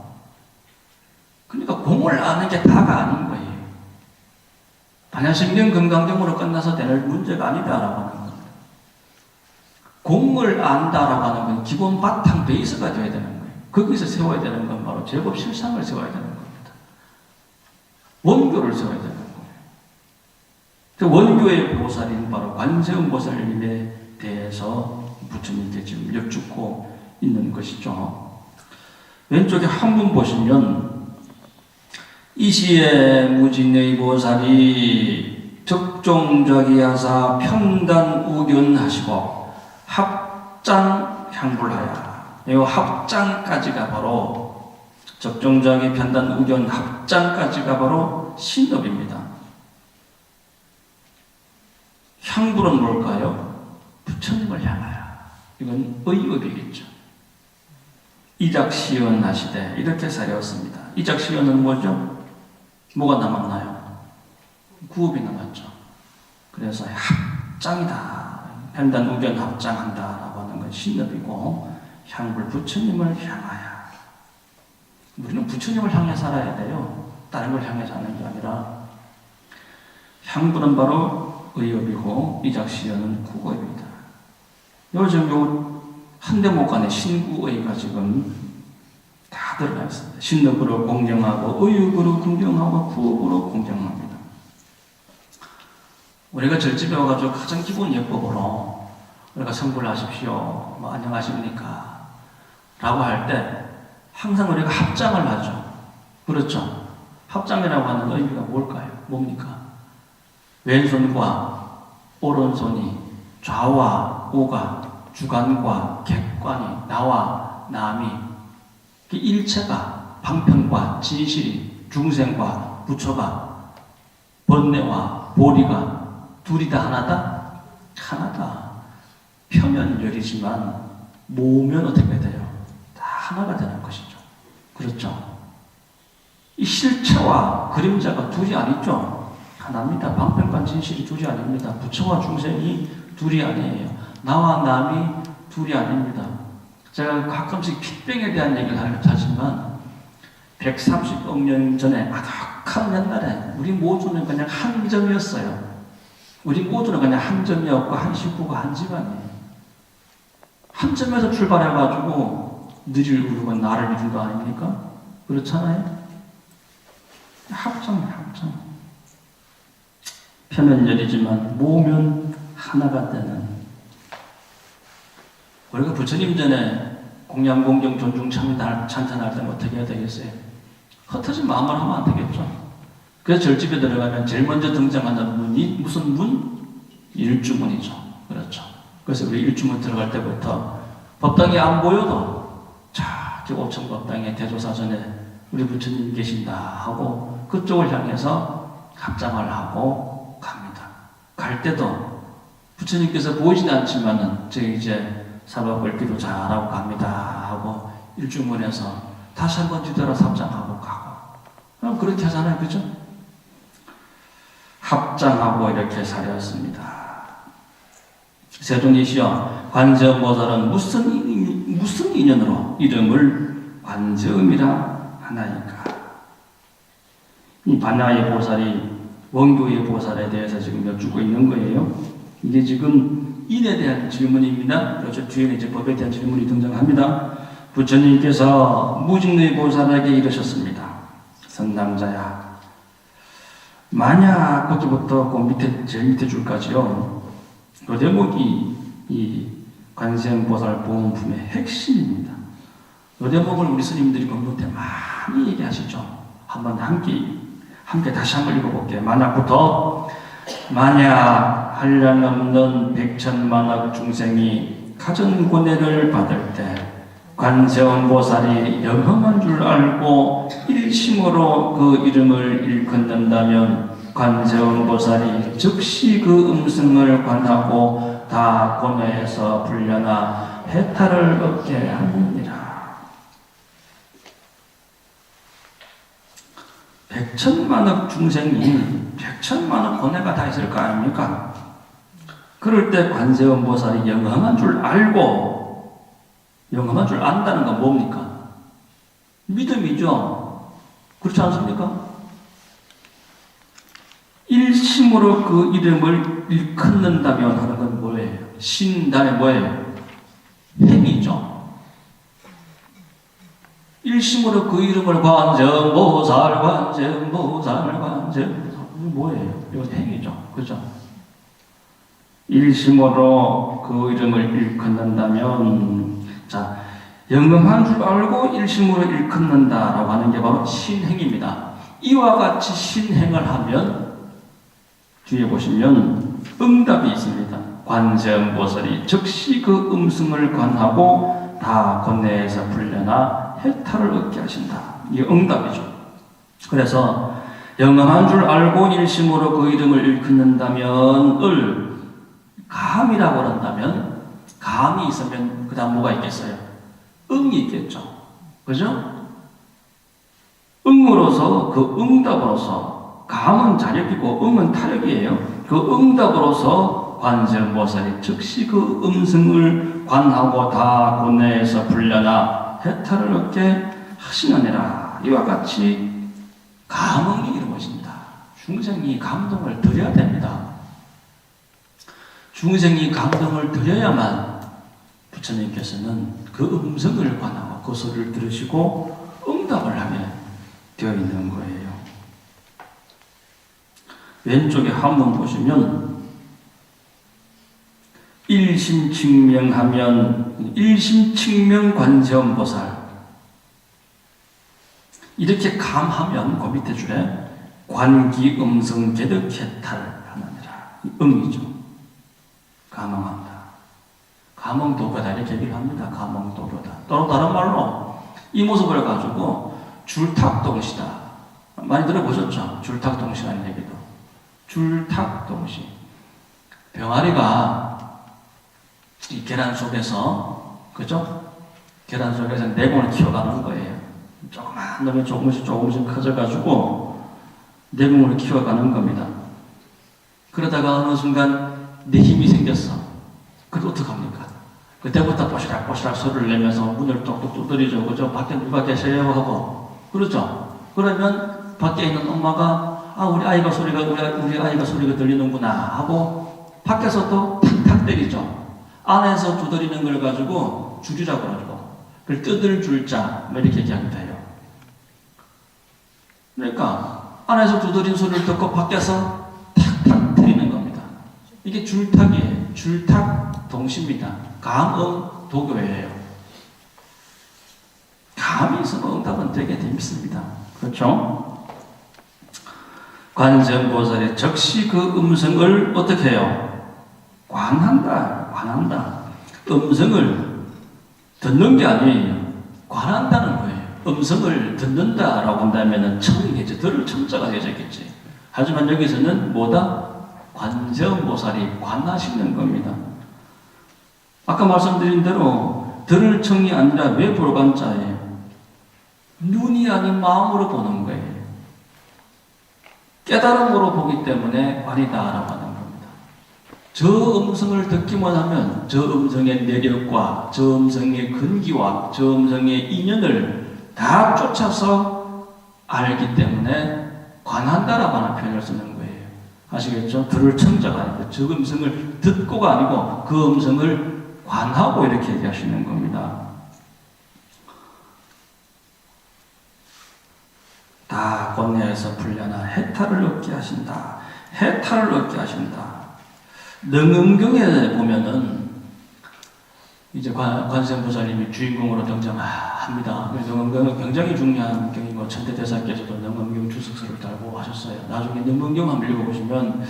그러니까 공을 아는 게 다가 아닌 거예요. 반야심경, 금강경으로 끝나서 될 문제가 아니다라고 하는 겁니다. 공을 안다라고 하는 건 기본 바탕 베이스가 되어야 되는 거예요. 거기서 세워야 되는 건 바로 제법 실상을 세워야 되는 겁니다. 원교를 세워야 되는 거예요. 원교의 보살인 바로 관세음 보살님에 대해서 부처님께 지금 여쭙고 있는 것이죠. 왼쪽에 한문 보시면 이시에 무진의 보살이 적종자기하사 편단우견하시고 합장향불하야. 이 합장까지가 바로 적종자기 편단우견 합장까지가 바로 신업입니다. 향불은 뭘까요? 부처님을 향하여. 이건 의업이겠죠. 이작시연 하시되 이렇게 사려왔습니다. 이작시연은 뭐죠? 뭐가 남았나요? 구업이 남았죠. 그래서 합장이다. 편단우견 합장한다라고 하는 건 신업이고, 향불 부처님을 향하여. 우리는 부처님을 향해 살아야 돼요. 다른 걸 향해 사는 게 아니라. 향불은 바로 의업이고 이작시연은 구업입니다. 요즘 요 한 대목 안에 신구의가 지금 다 들어가 있습니다. 신업으로 공경하고 의육으로 공경하고 구업으로 공경합니다. 우리가 절집에 와가지고 가장 기본 예법으로 우리가 성불 하십시오, 뭐 안녕하십니까 라고 할 때 항상 우리가 합장을 하죠. 그렇죠? 합장이라고 하는 의미가 뭘까요? 뭡니까? 왼손과 오른손이 좌와 우가, 주관과 객관이, 나와 남이, 일체가, 방편과 진실이, 중생과 부처가, 번뇌와 보리가 둘이 다 하나다? 하나다. 표면열이지만 모으면 어떻게 돼요? 다 하나가 되는 것이죠. 그렇죠? 이 실체와 그림자가 둘이 아니죠. 하나입니다. 방편과 진실이 둘이 아닙니다. 부처와 중생이 둘이 아니에요. 나와 남이 둘이 아닙니다. 제가 가끔씩 빅뱅에 대한 얘기를 하지만 130억 년 전에 아득한 옛날에 우리 모두는 그냥 한 점이었어요. 우리 모두는 그냥 한 점이었고 한 식구가 한 집안이에요. 한 점에서 출발해가지고 너를 이루고 나를 이룬 거 아닙니까? 그렇잖아요? 합장. 표면열이지만 모으면 하나가 되는. 우리가 부처님 전에 공양, 공경, 존중, 찬탄할 때는 어떻게 해야 되겠어요? 흩어진 마음을 하면 안 되겠죠. 그래서 절집에 들어가면 제일 먼저 등장하는 문이 무슨 문? 일주문이죠. 그렇죠. 그래서 우리 일주문 들어갈 때부터 법당이 안 보여도 저 5천 법당의 대조사전에 우리 부처님 계신다 하고 그쪽을 향해서 합장을 하고 갑니다. 갈 때도 부처님께서 보이진 않지만은 저 이제 사법을기도 잘하고 갑니다 하고 일주문에서 다시 한번 뒤돌아서 합장하고 가고. 그럼 그렇게 하잖아요. 그죠? 합장하고 이렇게 사렸습니다. 세존이시여 관세음보살은 무슨 인연으로 이름을 관세음이라 하나이까? 이 반야의 보살이 원교의 보살에 대해서 지금 여쭈고 있는 거예요. 이게 지금 인에 대한 질문입니다. 그렇죠. 뒤에는 이제 법에 대한 질문이 등장합니다. 부처님께서 무진의 보살에게 이르셨습니다. 선남자야, 만약 거기부터 그 밑에 제일 밑에 줄까지요. 그 대목이 이 관세음보살 보험품의 핵심입니다. 이 대목을 우리 스님들이 공부 때 많이 얘기하시죠. 한번 함께 다시 한번 읽어볼게요. 만약부터 만약 한량없는 백천만억 중생이 가전고뇌를 받을 때 관세음보살이 영험한 줄 알고 일심으로 그 이름을 일컫는다면 관세음보살이 즉시 그 음성을 관하고 다 고뇌에서 풀려나 해탈을 얻게 하느니라. 백천만억 중생이 백천만억 고뇌가 다 있을 거 아닙니까? 그럴 때 관세음보살이 영험한 줄 알고, 영험한 줄 안다는 건 뭡니까? 믿음이죠. 그렇지 않습니까? 일심으로 그 이름을 일컫는다면 하는 건 뭐예요? 신단의 뭐예요? 행위죠. 일심으로 그 이름을 관세음보살, 관세음보살, 관세음보살, 뭐예요? 이건 행위죠. 그죠? 일심으로 그 이름을 일컫는다면, 자, 영험한 줄 알고 일심으로 일컫는다라고 하는 게 바로 신행입니다. 이와 같이 신행을 하면 뒤에 보시면 응답이 있습니다. 관세음보살이 즉시 그 음성을 관하고 다 곤내에서 풀려나 해탈을 얻게 하신다. 이게 응답이죠. 그래서 영험한 줄 알고 일심으로 그 이름을 일컫는다면 을 감이라고 한다면, 감이 있으면 그 다음 뭐가 있겠어요? 응이 있겠죠. 그죠? 응으로서, 그 응답으로서, 감은 자력이고 응은 타력이에요. 그 응답으로서 관세음보살이 즉시 그 음성을 관하고 다 고뇌에서 풀려나 해탈을 얻게 하시느니라. 이와 같이 감흥이 이루어집니다. 중생이 감동을 드려야 됩니다. 중생이 감동을 드려야만 부처님께서는 그 음성을 관하고 그 소리를 들으시고 응답을 하게 되어 있는 거예요. 왼쪽에 한번 보시면 일심측명하면 일심측명 관세음보살, 이렇게 감하면 그 밑에 줄에 관기음성 개득해탈하느니라. 응이죠. 감흥한다. 감흥도교다 이렇게 얘기를 합니다. 감흥도교다. 또 다른 말로 이 모습을 가지고 줄탁동시다. 많이 들어보셨죠? 줄탁동시라는 얘기도. 줄탁동시. 병아리가 이 계란 속에서, 그죠? 계란 속에서 내공을 키워가는 거예요. 조그만 놈이 조금씩 커져가지고 내공을 키워가는 겁니다. 그러다가 어느 순간 내 힘이 생겼어. 그때 어떡합니까? 그때부터 뽀시락뽀시락 소리를 내면서 문을 똑똑 두드리죠. 그죠? 밖에 누가 계세요? 하고. 그렇죠? 그러면 밖에 있는 엄마가, 아, 우리 아이가 소리가 들리는구나 하고 밖에서 또 탁탁 때리죠. 안에서 두드리는 걸 가지고 줄이라고 그러고, 그걸 뜯을 줄자, 이렇게 얘기하면 돼요. 그러니까 안에서 두드린 소리를 듣고 밖에서 탁탁 때리는 겁니다. 이게 줄탁이에요. 줄탁 동시입니다. 감응 도교예요. 감이 있으면 응답은 되게 재밌습니다. 그렇죠? 관세음보살이 즉시 그 음성을 어떻게 해요? 관한다. 음성을 듣는 게 아니에요. 관한다는 거예요. 음성을 듣는다라고 한다면 청이겠죠. 들을 청자가 되어졌겠지. 하지만 여기서는 뭐다? 관세음보살이 관하시는 겁니다. 아까 말씀드린 대로 들을 청이 아니라 왜 볼관자예요? 눈이 아닌 마음으로 보는 거예요. 깨달음으로 보기 때문에 관이다라고 하는 겁니다. 저 음성을 듣기만 하면 저 음성의 내력과 저 음성의 근기와 저 음성의 인연을 다 쫓아서 알기 때문에 관한다라고 하는 표현을 쓰는 거예요. 아시겠죠? 들을 청자가 아니고 저 음성을 듣고가 아니고 그 음성을 관하고 이렇게 얘기하시는 겁니다. 다 곤내에서 풀려나 해탈을 얻게 하신다. 해탈을 얻게 하신다. 능음경에 보면은 이제 관세음보살님이 주인공으로 등장합니다. 능음경은 굉장히 중요한 경이고 천태대사께서도 능음경 주석서를 달고 하셨어요. 나중에 능음경 한번 읽어보시면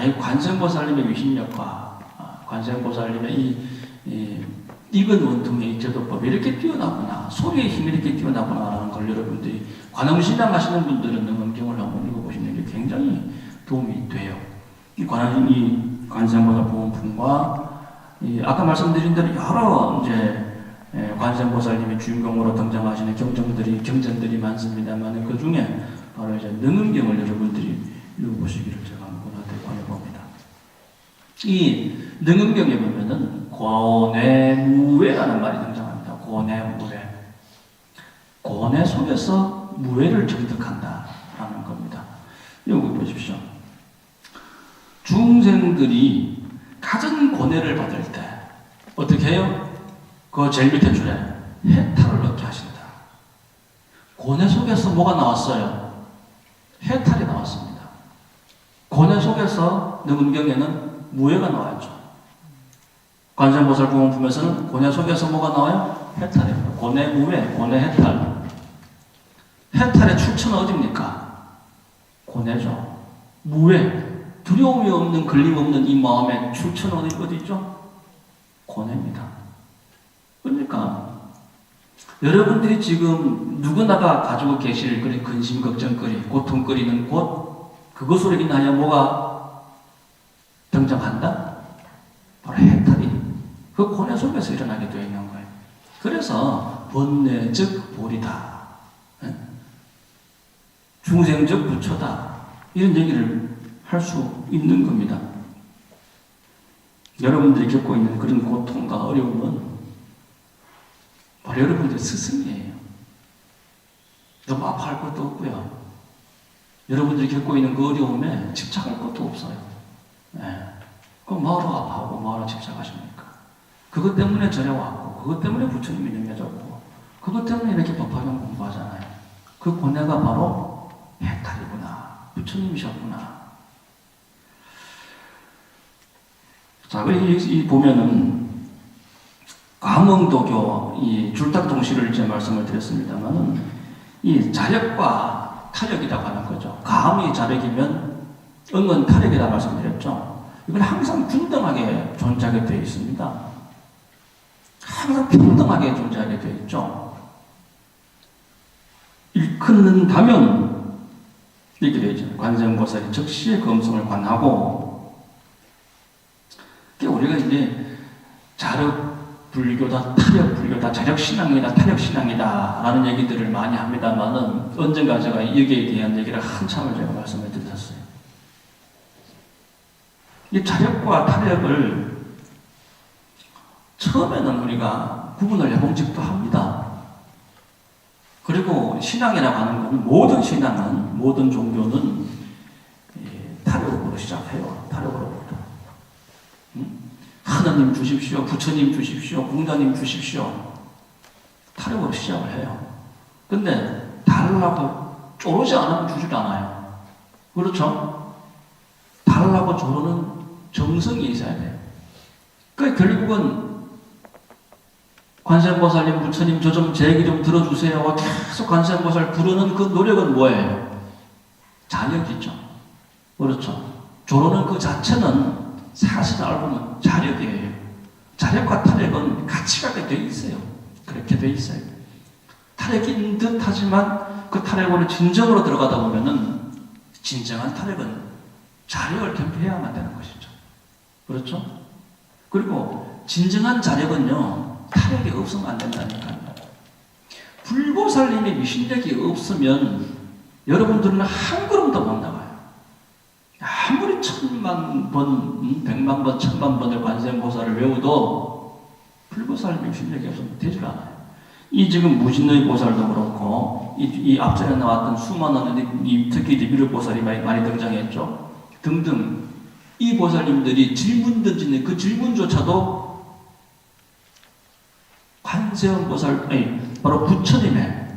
이 관세음보살님의 위신력과 관세음보살님의 이 익은 원통의 제도법이 이렇게 뛰어나구나, 소리의 힘이 이렇게 뛰어나구나라는 걸 여러분들이 관음신앙 하시는 분들은 능엄경을 한번 읽어보시는 게 굉장히 도움이 돼요. 이 관세음보살 보험품과 아까 말씀드린 대로 여러 이제 관세음보살님의 주인공으로 등장하시는 경전들이 많습니다만 그 중에 바로 이제 능엄경을 여러분들이 읽어보시기를 제가 한번 권해봅니다. 이 능엄경에 보면은 고뇌무외라는 말이 등장합니다. 고뇌무외. 고뇌 속에서 무외를 정득한다라는 겁니다. 여기 보십시오. 중생들이 가진 고뇌를 받을 때 어떻게 해요? 그 제일 밑에 줄에 해탈을 얻게 하신다. 고뇌 속에서 뭐가 나왔어요? 해탈이 나왔습니다. 고뇌 속에서 능엄경에는 무외가 나왔죠. 관세음보살 보험품에서는 고뇌 속에서 뭐가 나와요? 해탈입니다. 고뇌 무외, 고뇌 해탈. 해탈의 출처는 어디입니까? 고뇌죠. 무외, 두려움이 없는, 걸림 없는 이 마음의 출처는 어디 있죠? 고뇌입니다. 그러니까 여러분들이 지금 누구나가 가지고 계실 그런 근심, 걱정거리, 고통거리는 곳, 그것으로 인하여 뭐가 등장한다? 바로 해탈이 그 고뇌 속에서 일어나게 되어 있는 거예요. 그래서 번뇌 즉 보리다, 중생적 부처다, 이런 얘기를 할 수 있는 겁니다. 여러분들이 겪고 있는 그런 고통과 어려움은 바로 여러분들의 스승이에요. 너무 아파할 것도 없고요. 여러분들이 겪고 있는 그 어려움에 집착할 것도 없어요. 그럼 뭐하러 아파하고 뭐하러 집착하십니까? 그것 때문에 절여왔고, 그것 때문에 부처님이 능해졌고, 그것 때문에 이렇게 법화경 공부하잖아요. 그 고뇌가 바로 해탈이구나, 부처님이셨구나. 자, 이 보면은 감흥도교 이 줄탁동시를 이제 말씀을 드렸습니다만은 이 자력과 타력이라고 하는 거죠. 감이 자력이면 응은 타력이라고 말씀드렸죠. 이건 항상均等하게 존재하게 되어 있습니다. 항상 평등하게 존재하게 되어 있죠. 일컫는다면 이렇게 되어 있죠. 관세음보살이 즉시의 검성을 관하고, 우리가 이제 자력 불교다, 타력 불교다, 자력 신앙이다, 타력 신앙이다 라는 얘기들을 많이 합니다만은 언젠가 제가 여기에 대한 얘기를 한참을 제가 말씀을 드렸어요. 이 자력과 타력을 처음에는 우리가 구분을 해봉직도 합니다. 그리고 신앙이라고 하는 것은, 모든 신앙은, 모든 종교는 타력으로 시작해요. 타력으로부터. 하나님 주십시오, 부처님 주십시오, 공자님 주십시오. 타력으로 시작을 해요. 근데 달라고 쪼르지 않으면 주질 않아요. 그렇죠? 달라고 조르는 정성이 있어야 돼요. 그러니까 결국은 관세음보살님, 부처님 저 좀 제 얘기 좀 들어주세요. 계속 관세음보살 부르는 그 노력은 뭐예요? 자력이죠. 그렇죠? 조르는 그 자체는 사실 알고 보면 자력이에요. 자력과 타력은 같이 가게 돼 있어요. 그렇게 돼 있어요. 타력인 듯 하지만 그 타력으로 진정으로 들어가다 보면은 진정한 타력은 자력을 겸비해야만 되는 것이죠. 그렇죠? 그리고 진정한 자력은요, 타력이 없으면 안 된다니까요. 불보살님의 위신력이 없으면 여러분들은 한 걸음도 못 나가요. 아무리 1000만 번, 100만 번, 1000만 번을 관세음보살을 외워도 불보살님의 위신력이 없으면 되질 않아요. 이 지금 무진의 보살도 그렇고, 이 앞전에 나왔던 수많은, 특히 이제 미륵보살이 많이 등장했죠. 등등. 이 보살님들이 질문 던지는 그 질문조차도 관세음보살, 바로 부처님의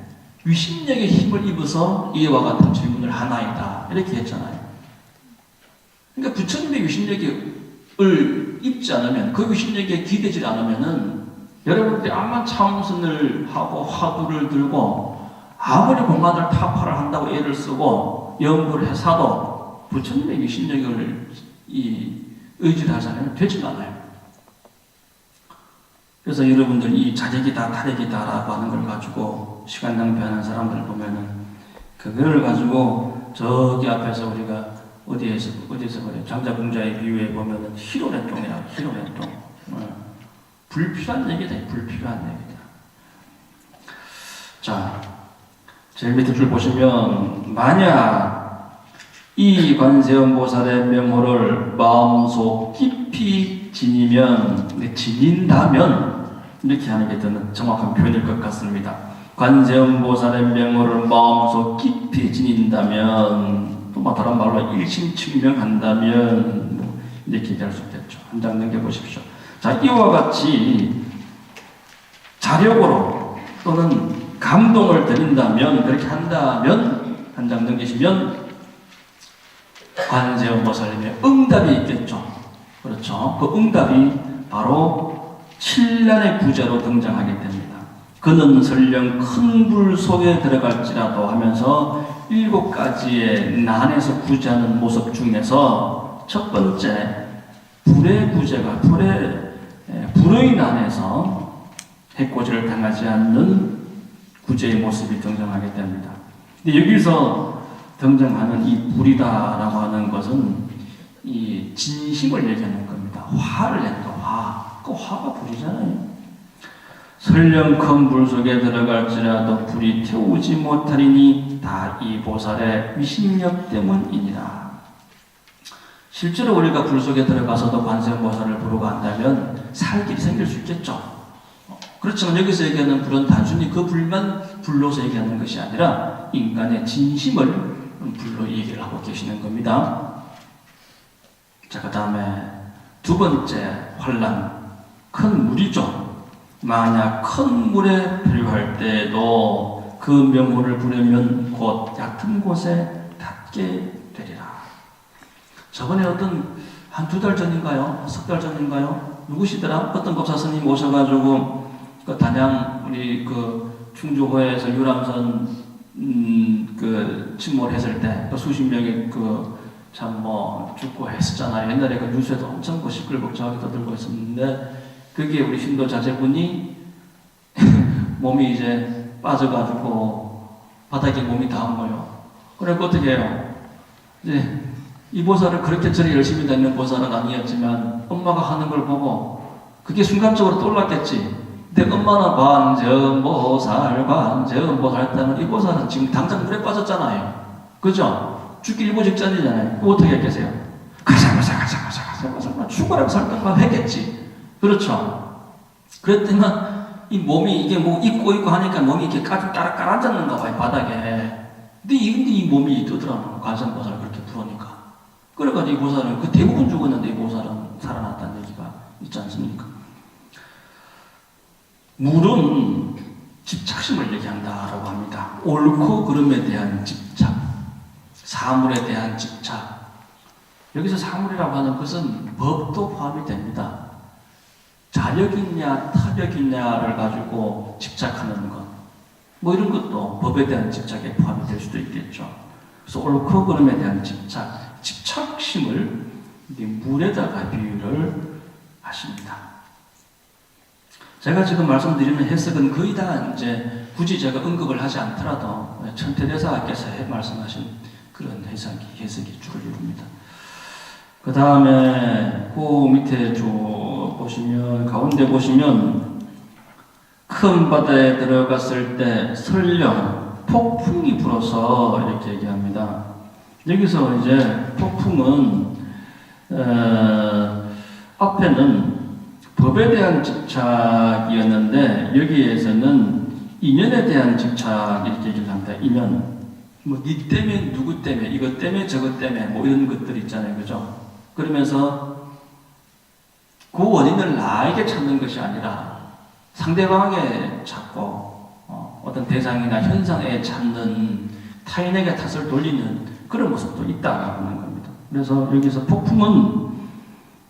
위신력의 힘을 입어서 이와 같은 질문을 하나이다, 이렇게 했잖아요. 그러니까 부처님의 위신력을 입지 않으면, 그 위신력에 기대지 않으면은 여러분들이 암만 참선을 하고 화두를 들고 아무리 공간을 타파를 한다고 애를 쓰고 연구를 해서도 부처님의 위신력을 의지를 하잖아요. 되지 않아요. 그래서 여러분들 이 자격이다, 타격이다라고 하는 걸 가지고 시간 낭비하는 사람들을 보면은 그걸 가지고 저기 앞에서 우리가 어디에서 그래 장자궁자의 비유에 보면은 희로랜똥이라고 희로랜똥. 불필요한 얘기다, 불필요한 얘기다. 자, 제일 밑에 줄 보시면 만약 이 관세음보살의 명호를 마음속 깊이 지닌다면 이렇게 하는 게 더 정확한 표현일 것 같습니다. 관세음보살의 명호를 마음속 깊이 지닌다면 또 다른 말로 일심측명한다면 이렇게 얘기할 수 있겠죠. 한 장 넘겨보십시오. 자, 이와 같이 자력으로 또는 감동을 드린다면, 그렇게 한다면, 한 장 넘기시면 관세음보살님의 응답이 있겠죠. 그렇죠. 그 응답이 바로 칠난의 구제로 등장하게 됩니다. 그는 설령 큰 불 속에 들어갈지라도 하면서 7가지의 난에서 구제하는 모습 중에서 첫 번째 불의 구제가 불의 난에서 해코지를 당하지 않는 구제의 모습이 등장하게 됩니다. 근데 여기서 등장하는 이 불이다라고 하는 것은 이 진심을 얘기하는 겁니다. 화를 내는 거, 화. 그 화가 불이잖아요. 설령 큰 불 속에 들어갈지라도 불이 태우지 못하리니 다 이 보살의 위신력 때문이니라. 실제로 우리가 불 속에 들어가서도 관세음보살을 부르고 한다면 살 길이 생길 수 있겠죠. 그렇지만 여기서 얘기하는 불은 단순히 그 불만 불로서 얘기하는 것이 아니라 인간의 진심을 불로 얘기를 하고 계시는 겁니다. 자, 그 다음에 두 번째 환란, 큰 물이죠. 만약 큰 물에 필요할 때에도 그 명호를 부르면 곧 얕은 곳에 닿게 되리라. 저번에 한 2달 전인가요? 3달 전인가요? 누구시더라? 어떤 법사 스님 오셔가지고 그 단양 우리 그 충주호에서 유람선 그 침몰했을 때 또 수십 명이 죽고 했었잖아요. 옛날에 그 뉴스에도 엄청 시끌벅적하게 떠들고 있었는데 그게 우리 신도 자제분이 몸이 이제 빠져가지고 바닥에 몸이 닿은 거예요. 그래서 어떻게 해요? 이제 이 보살을 그렇게 저리 열심히 다니는 보살은 아니었지만 엄마가 하는 걸 보고 그게 순간적으로 떠올랐겠지. 근데 엄마는 관세음보살 했다면 이 보살은 지금 당장 물에 빠졌잖아요. 그죠? 죽기 일보 직전이잖아요. 어떻게 했겠어요? 가자 죽어라고 설득만 했겠지. 그렇죠? 그랬더니 이 몸이 이게 뭐 있고 하니까 몸이 이렇게 깔아앉았는가 봐요, 바닥에. 근데 이 몸이 뜨더라고요. 관세음보살 그렇게 부르니까. 그래가지고 이 보살은 그 대부분 죽었는데 이 보살은 살아났다는 얘기가 있지 않습니까? 물은 집착심을 얘기한다라고 합니다. 옳고 그름에 대한 집착, 사물에 대한 집착. 여기서 사물이라고 하는 것은 법도 포함이 됩니다. 자력이냐 타력이냐를 가지고 집착하는 것, 뭐 이런 것도 법에 대한 집착에 포함이 될 수도 있겠죠. 그래서 옳고 그름에 대한 집착심을 물에다가 비유를 하십니다. 제가 지금 말씀드리는 해석은 거의 다 이제 굳이 제가 언급을 하지 않더라도 천태대사께서 말씀하신 그런 해석이 주를 이룹니다. 그 다음에 그 밑에 보시면 가운데 보시면 큰 바다에 들어갔을 때 설령 폭풍이 불어서 이렇게 얘기합니다. 여기서 이제 폭풍은 앞에는 법에 대한 집착이었는데 여기에서는 인연에 대한 집착 이렇게 얘기를 합니다. 인연. 뭐 니 때문에 누구 때문에 이것 때문에 저것 때문에 뭐 이런 것들 있잖아요. 그죠? 그러면서 그 원인을 나에게 찾는 것이 아니라 상대방에게 찾고 어떤 대상이나 현상에 찾는 타인에게 탓을 돌리는 그런 모습도 있다라고 하는 겁니다. 그래서 여기서 폭풍은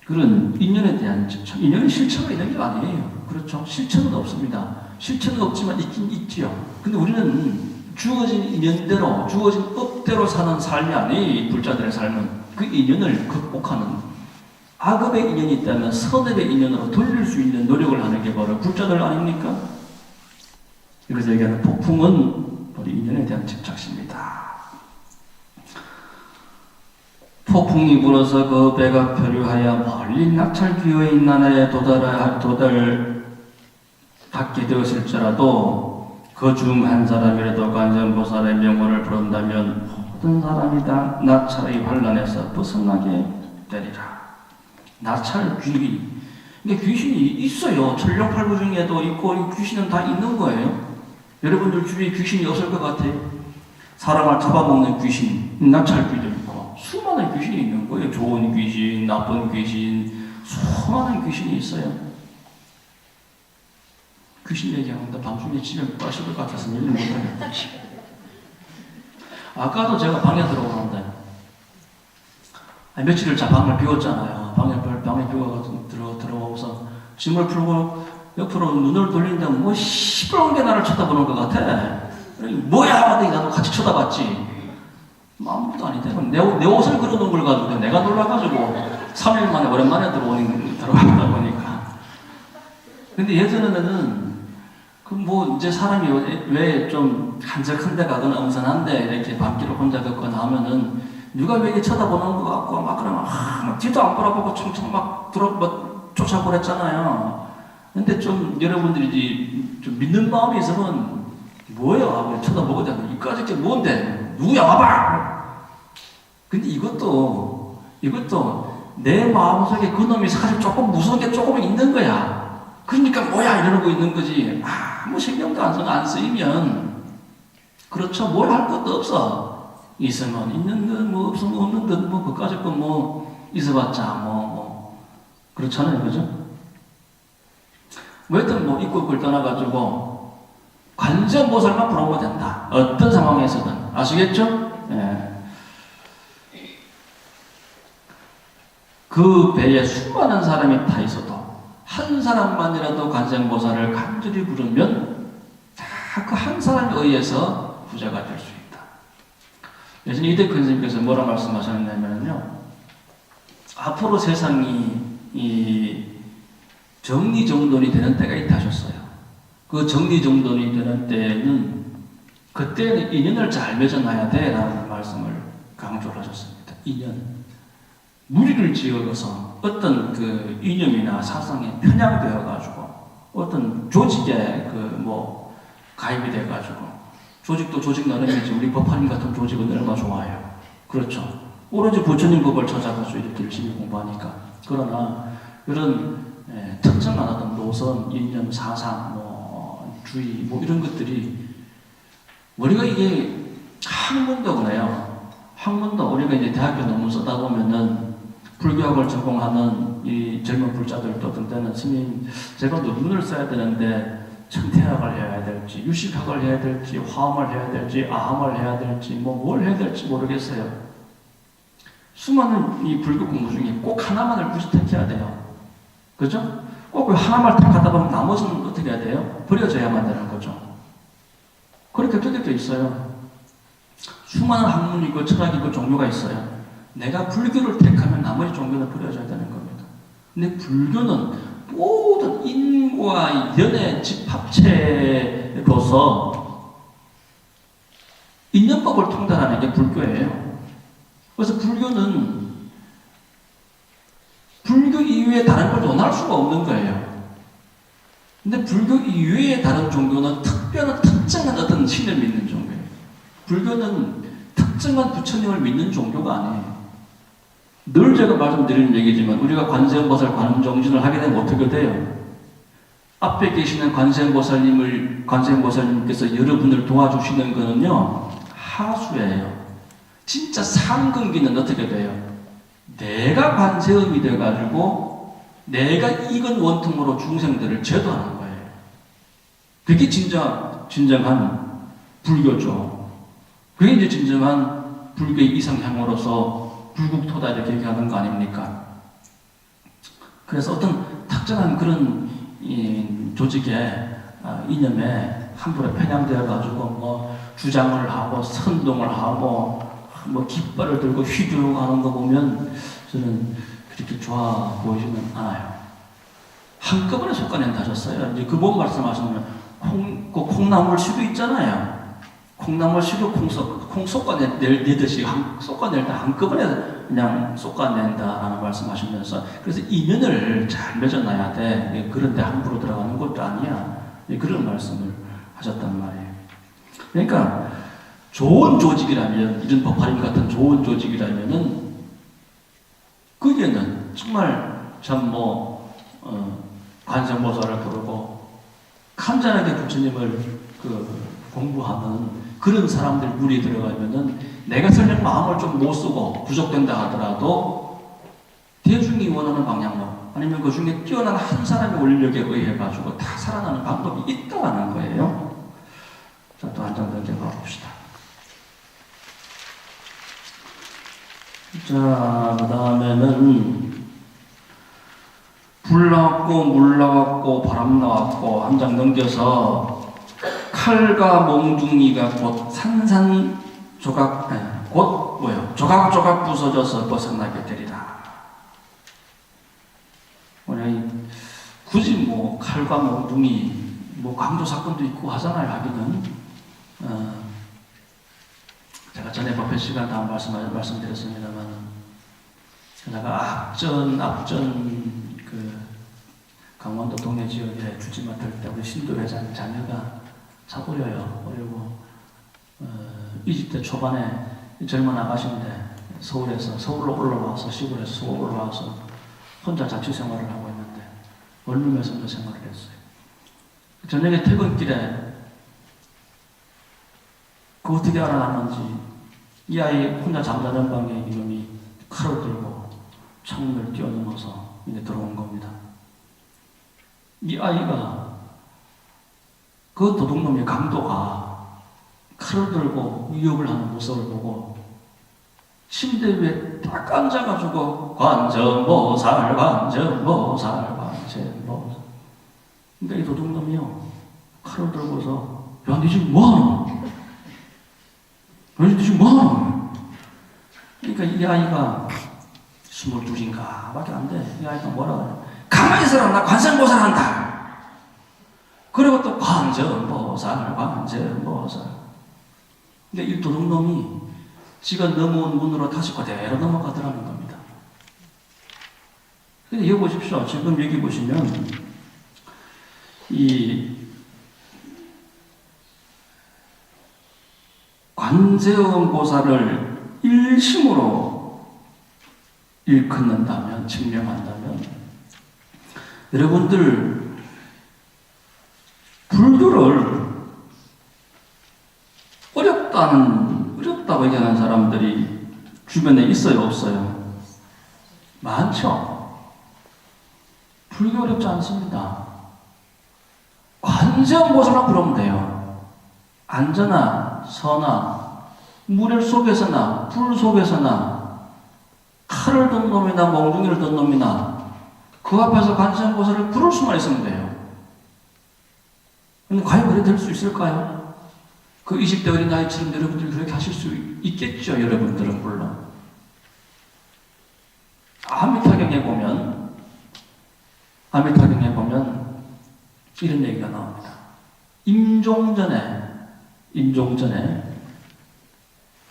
그런 인연에 대한 집착. 인연은 실체가 있는 게 아니에요. 그렇죠? 실체는 없습니다. 실체는 없지만 있긴 있지요. 근데 우리는 주어진 인연대로, 주어진 업대로 사는 삶이 아니에요. 이 불자들의 삶은. 그 인연을 극복하는 악업의 인연이 있다면 선업의 인연으로 돌릴 수 있는 노력을 하는 게 바로 불자들 아닙니까? 그래서 얘기하는 폭풍은 우리 인연에 대한 집착심이다. 폭풍이 불어서 그 배가 표류하여 멀리 낙찰기어에 있는 나라에 도달받게 되었을지라도 그 중 한 사람이라도 관세음보살의 명호를 부른다면 모든 사람이 다 나찰의 환란에서 벗어나게 되리라. 나찰 귀. 근데 귀신이 있어요. 천룡팔구 중에도 있고 귀신은 다 있는 거예요. 여러분들 주위에 귀신이 없을 것 같아요. 사람을 잡아먹는 귀신, 나찰 귀도 있고 수많은 귀신이 있는 거예요. 좋은 귀신, 나쁜 귀신, 수많은 귀신이 있어요. 귀신 얘기하는데 밤중에 집에 못 가실 것 같아서 얘기 못하겠다. 아까도 제가 방에 들어오는데 며칠을 방을 비웠잖아요. 방에 비워가지고 들어오고서 짐을 풀고 옆으로 눈을 돌리는데 뭐 시끄러운 게 나를 쳐다보는 것 같아. 뭐야 하더니 나도 같이 쳐다봤지. 아무것도 아닌데 내 옷을 걸어놓은 걸 가지고 내가 놀라가지고 3일 만에 오랜만에 들어가다 보니까. 근데 예전에는 뭐 이제 사람이 왜 좀 한적한 데 가거나 엄선한데 이렇게 밤길을 혼자 걷거나 하면은 누가 왜 이렇게 쳐다보는 것 같고 막 그러면 막 뒤도 안 바라보고 총총 막 쫓아보랬잖아요. 근데 좀 여러분들이 좀 믿는 마음이 있으면 뭐야 하고 쳐다보거든요. 이까짓 게 뭔데? 누구야 와봐! 근데 이것도 내 마음속에 그놈이 사실 조금 무서운 게 조금 있는 거야. 그러니까 뭐야 이러고 있는 거지. 아무 신경도 안 쓰이면 그렇죠. 뭘 할 것도 없어. 있으면 있는 듯 뭐 없으면 없는 듯 뭐 그까짓 거 뭐 있어봤자 뭐 그렇잖아요. 그죠? 뭐 하여튼 뭐 입국을 떠나가지고 관세음보살만 부르면 된다. 어떤 상황에서든. 아시겠죠? 예. 그 배에 수많은 사람이 타 있어도 한 사람만이라도 관세음보살을 간절히 부르면 다 그 한 사람에 의해서 부자가 될 수 있다. 예전에 이대근 선생님께서 뭐라 말씀하셨냐면요. 앞으로 세상이 이 정리정돈이 되는 때가 있다 하셨어요. 그 정리정돈이 되는 때는 그때는 인연을 잘 맺어놔야 돼라는 말씀을 강조를 하셨습니다. 인연. 무리를 지어서 어떤 그 이념이나 사상에 편향되어가지고 어떤 조직에 가입이 돼가지고 조직도 조직 나름이지 우리 법화님 같은 조직은 얼마나 좋아요. 그렇죠. 오로지 부처님 법을 찾아가지고 이렇게 열심히 공부하니까. 그러나 이런 특정한 어떤 노선, 이념, 사상, 주의 이런 것들이 우리가 이게 학문도 그래요. 학문도 우리가 이제 대학교 논문 쓰다 보면은 불교학을 전공하는 이 젊은 불자들도 등대는 스님 제가 논문을 써야 되는데 천태학을 해야 될지 유식학을 해야 될지 화엄을 해야 될지 아함을 해야 될지 뭘 해야 될지 모르겠어요. 수많은 이 불교 공부 중에 꼭 하나만을 굳이 택해야 돼요. 그죠? 꼭 하나만 택하다 보면 나머지는 어떻게 해야 돼요? 버려져야만 되는 거죠. 그렇게 되어 있어요. 수많은 학문이 있고 철학이 있고 종교가 있어요. 내가 불교를 택하면 나머지 종교는 버려져야 되는 겁니다. 근데 불교는 모든 인과 연의 집합체로서 인연법을 통달하는 게 불교예요. 그래서 불교는 불교 이외에 다른 걸 원할 수가 없는 거예요. 근데 불교 이외의 다른 종교는 특정한 어떤 신을 믿는 종교예요. 불교는 특정한 부처님을 믿는 종교가 아니에요. 늘 제가 말씀드리는 얘기지만 우리가 관세음보살 관음정진을 하게 되면 어떻게 돼요? 앞에 계시는 관세음보살님께서 여러분을 도와주시는 거는요 하수예요. 진짜 상근기는 어떻게 돼요? 내가 관세음이 돼가지고 내가 익은 원통으로 중생들을 제도하는 거예요. 그게 진정한 불교죠. 그게 이제 진정한 불교의 이상향으로서 불국토다 이렇게 얘기하는 거 아닙니까? 그래서 어떤 특정한 그런 조직의 이념에 함부로 편향되어가지고 주장을 하고 선동을 하고 깃발을 들고 휘두르고 하는 거 보면 저는 그렇게 좋아 보이지는 않아요. 한꺼번에 솎아낸다 하셨어요. 이제 그 뭔 말씀하시면 콩나물 시루 있잖아요. 콩나물 시루 콩 솎아내듯이 솎아낼 때 한꺼번에 그냥 솎아낸다라는 말씀하시면서 그래서 인연을 잘 맺어놔야 돼. 그런데 함부로 들어가는 것도 아니야. 그런 말씀을 하셨단 말이에요. 그러니까 좋은 조직이라면 이런 법화림 같은 좋은 조직이라면은 거기에는 정말 참 관세음보살을 부르고 간절하게 부처님을 공부하는 그런 사람들 물이 들어가면은 내가 설령 마음을 좀 못 쓰고 부족된다 하더라도 대중이 원하는 방향으로 아니면 그 중에 뛰어난 한 사람의 원력에 의해 가지고 다 살아나는 방법이 있다는 거예요. 자, 또 한 장 더 제가 봅시다. 자, 그 다음에는 불 나왔고 물 나왔고 바람 나왔고 한 장 넘겨서 칼과 몽둥이가 곧 산산조각 곧 뭐요? 조각조각 부서져서 벗어나게 되리라. 굳이 칼과 몽둥이 강도 사건도 있고 하잖아요. 하기는 제가 전에 법회 시간 다 말씀드렸습니다만 제가 앞전 강원도 동해 지역에 주지 맡을 때 우리 신도 회장 자녀가 사고려요. 그리고 20대 초반에 젊은 아가씨인데 서울로 올라와서 시골에서 서울 올라와서 혼자 자취 생활을 하고 있는데 원룸에서 혼자 생활을 했어요. 저녁에 퇴근길에 어떻게 알아놨는지 이 아이 혼자 잠자는 방에 이놈이 칼을 들고 창문을 뛰어넘어서 이제 들어온 겁니다. 이 아이가 그 도둑놈의 강도가 칼을 들고 위협을 하는 모습을 보고 침대 위에 딱 앉아가지고 관세음보살 그러니까 이 도둑놈이요 칼을 들고서 야, 니 지금 뭐하노? 니 지금 뭐하노? 그러니까 이 아이가 22인가 밖에 안 돼. 이 아이가 뭐라 그래? 가만히 있어라. 나 관세음보살 한다. 그리고 또 관세음보살. 근데 이 도둑놈이 지가 넘어온 문으로 다시 그대로 넘어가더라는 겁니다. 근데 여기 보십시오. 지금 여기 보시면 이 관세음보살을 일심으로 일컫는다면, 증명한다면, 여러분들, 불교를 어렵다고 얘기하는 사람들이 주변에 있어요, 없어요? 많죠? 불교 어렵지 않습니다. 관세음보살만 부르면 돼요. 안전나, 서나, 물 속에서나, 불 속에서나, 칼을 든 놈이나 몽둥이를 든 놈이나 그 앞에서 관세음보살을 부를 수만 있으면 돼요. 근데 과연 그래 될 수 있을까요? 그 20대 어린아이처럼 여러분들 그렇게 하실 수 있겠죠, 여러분들은 물론. 아미타경에 보면 이런 얘기가 나옵니다. 임종전에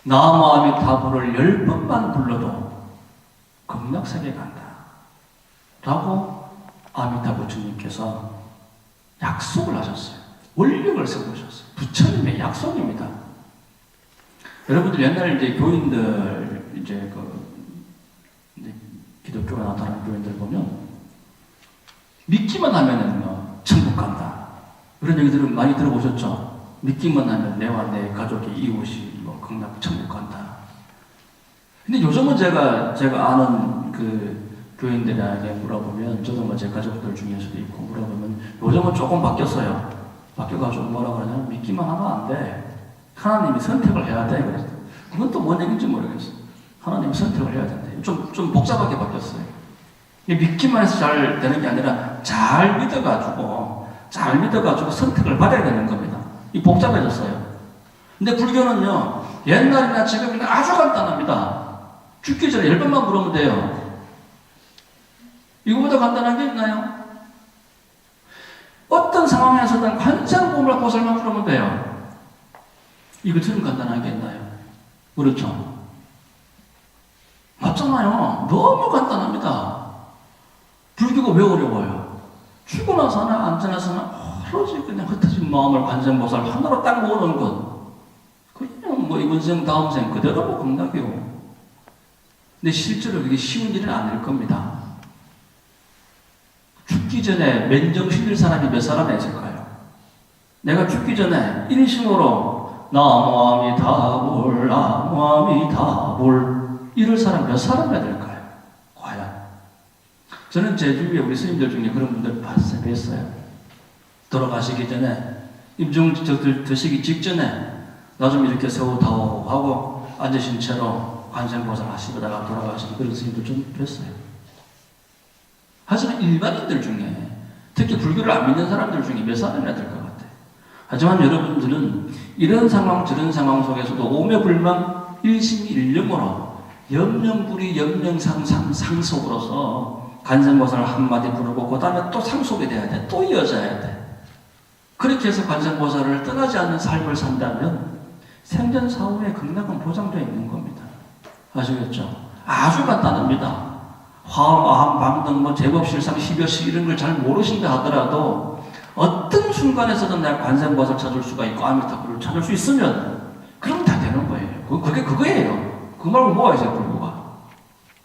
나무아미타불을 10번만 불러도 극락세계 간다 라고 아미타부 주님께서 약속을 하셨어요. 원력을 세우셨어요. 부처님의 약속입니다. 여러분들 옛날 교인들 기독교가 나타나는 교인들 보면 믿기만 하면은요 천국 간다 이런 얘기들은 많이 들어보셨죠? 믿기만 하면 내와 내 가족의 이웃이 극락 천국 간다. 근데 요즘은 제가 아는 교인들에게 물어보면, 저도 제 가족들 중에서도 있고 물어보면, 요즘은 조금 바뀌었어요. 바뀌어가지고 뭐라 그러냐면, 믿기만 하면 안 돼. 하나님이 선택을 해야 돼. 그래서 그건 또 뭔 얘기인지 모르겠어요. 하나님이 선택을 해야 된대. 좀 복잡하게 바뀌었어요. 믿기만 해서 잘 되는 게 아니라, 잘 믿어가지고 선택을 받아야 되는 겁니다. 이 복잡해졌어요. 근데 불교는요, 옛날이나 지금이나 아주 간단합니다. 죽기 전에 10번만 부르면 돼요. 이거보다 간단한 게 있나요? 어떤 상황에서든 관세음보살만 부르면 돼요. 이것처럼 간단한 게 있나요? 그렇죠? 맞잖아요. 너무 간단합니다. 불교가 왜 어려워요? 죽고 나서나 안 지나서나 오로지 그냥 흩어진 마음을 관세음보살 하나로 딱 모으는 것. 그냥 뭐 이번 생 다음 생 그대로 뭐 공락이요. 근데 실제로 그게 쉬운 일은 아닐 겁니다. 죽기 전에 맨정신일 사람이 몇 사람이 있을까요? 내가 죽기 전에 인심으로 나무아미타불 나무아미타불 이럴 사람 몇 사람이나 될까요? 과연? 저는 제 주위에 우리 스님들 중에 그런 분들 뵀어요. 돌아가시기 전에 임종적 드시기 직전에 나 좀 이렇게 세우다오 하고 앉으신 채로 관세음보살 하시다가 돌아가시는 그런 스님들 좀 뵀어요. 하지만 일반인들 중에 특히 불교를 안 믿는 사람들 중에 몇 사람이나 될 것 같아요. 하지만 여러분들은 이런 상황 저런 상황 속에서도 오매불망 일심일념으로 염명불이 염명상상속으로서 관세음보살 한마디 부르고 그 다음에 또 상속이 돼야 돼. 또 이어져야 돼. 그렇게 해서 관세음보살을 떠나지 않는 삶을 산다면 생전 사후에 극락은 보장되어 있는 겁니다. 아시겠죠? 아주 간단합니다. 화엄, 아함, 방등, 뭐 제법실상, 십여시 이런 걸 잘 모르신다 하더라도 어떤 순간에서든 내가 관세음보살 찾을 수가 있고 아미타불을 찾을 수 있으면 그럼 다 되는 거예요. 그게 그거예요. 그 말고 뭐가 있어요, 불교가.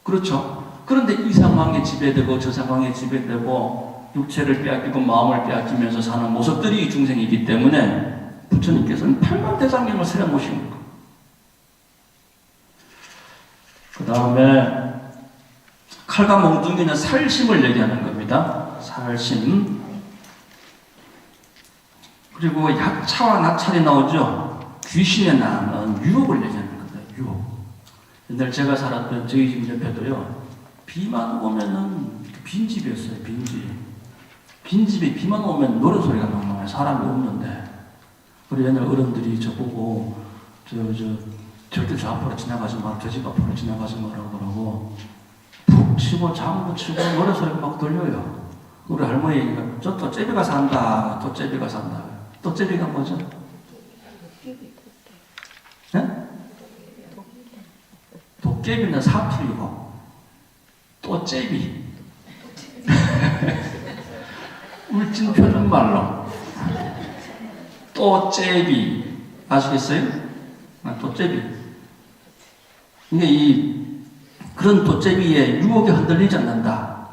그렇죠? 그런데 이 상황에 지배되고 저 상황에 지배되고 육체를 빼앗기고 마음을 빼앗기면서 사는 모습들이 중생이기 때문에 부처님께서는 8만 대장경을 세워놓으신 거예요. 그 다음에 칼과 몽둥이는 살심을 얘기하는 겁니다. 살심. 그리고 약차와 낙찰이 나오죠. 귀신에 나는 유혹을 얘기하는 겁니다. 유혹. 옛날 제가 살았던 저희 집 옆에도요. 비만 오면은 빈집이었어요. 빈집. 빈집에 비만 오면 노래소리가 막 나와요. 사람이 없는데. 우리 옛날 어른들이 저보고 절대 저 앞으로 지나가지 마라. 저 집 앞으로 지나가지 마라고 그러고 푹 치고 장구 치고 노래소리가 막 들려요. 우리 할머니가 또 째비가 산다. 또 째비가 산다. 또 째비가 뭐죠? 네? 도깨비는 사투리고 또 째비 울진 표준말로 또 째비 아시겠어요? 또 째비. 이게 그런 또째비에 유혹에 흔들리지 않는다.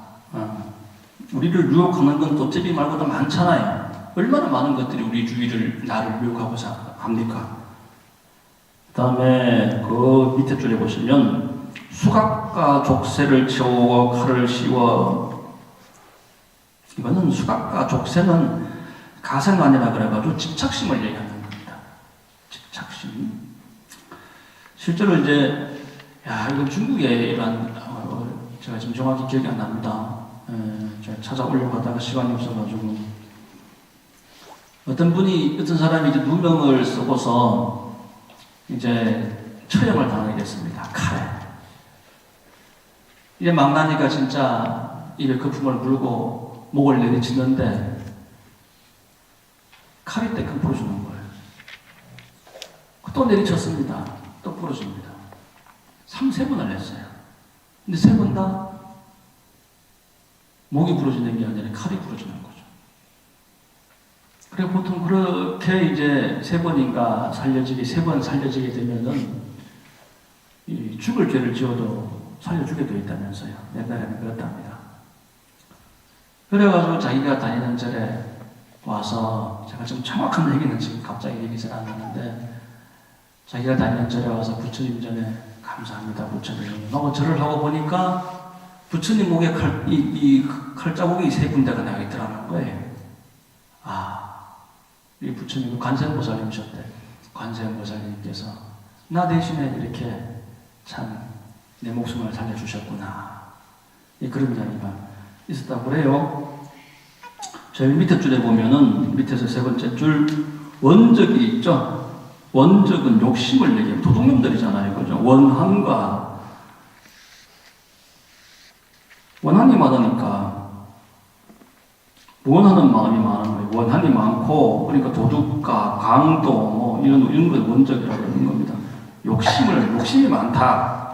우리를 유혹하는 건 또째비 말고도 많잖아요. 얼마나 많은 것들이 우리 주위를 나를 유혹하고 합니까? 그 다음에 그 밑에 줄에 보시면 수각과 족쇄를 채우고 칼을 씌워. 이거는 수각과 족쇄는 가생관이라 그래가지고 집착심을 얘기하는 겁니다. 집착심. 실제로 이제 이건 중국의 이런 제가 지금 정확히 기억이 안 납니다. 제가 찾아오려고 하다가 시간이 없어가지고 어떤 사람이 이제 누명을 쓰고서 이제 처형을 당하게 됐습니다. 칼에. 이제 망나니가 진짜 입에 거품을 물고 목을 내리치는데 칼이 떼끔 부러지는 거예요. 또 내리쳤습니다. 또 부러집니다. 3-4번을 했어요. 근데 3번 다 목이 부러지는 게 아니라 칼이 부러지는 거죠. 그래 보통 그렇게 이제 3번 살려지게 되면은 이 죽을 죄를 지어도 살려주게 되어 있다면서요. 옛날에는 그렇답니다. 그래가지고 자기가 다니는 절에 와서 제가 좀 정확한 얘기는 지금 갑자기 얘기 잘 안 나는데 자기가 다니는 절에 와서 부처님 전에 감사합니다, 부처님. 하고 절을 하고 보니까 부처님 목에 이 칼자국이 3군데가 나가 있더라는 거예요. 이 부처님 관세음보살님이셨대. 관세음보살님께서 나 대신에 이렇게 참 내 목숨을 살려주셨구나. 그런 자리가 있었다고 그래요. 저희 밑에 줄에 보면은 밑에서 3번째 줄 원적이 있죠. 원적은 욕심을 얘기해요. 도둑놈들이잖아요. 그죠? 원함과 원한이 많으니까 원하는 마음이 많은 거예요. 원한이 많고, 그러니까 도둑과 강도 뭐 이런 걸 원적이라고 하는 겁니다. 욕심이 많다.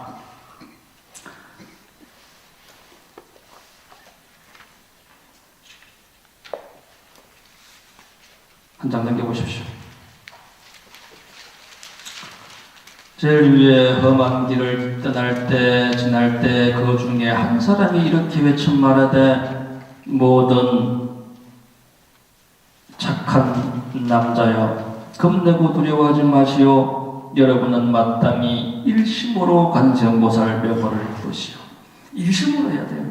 한 장 넘겨보십시오. 제일 위에 험한 길을 떠날 때, 지날 때 그 중에 한 사람이 이렇게 외쳐 말하되 모든 착한 남자여 겁내고 두려워하지 마시오. 여러분은 마땅히 일심으로 관세음보살 명호를 부르시오. 일심으로 해야 돼요.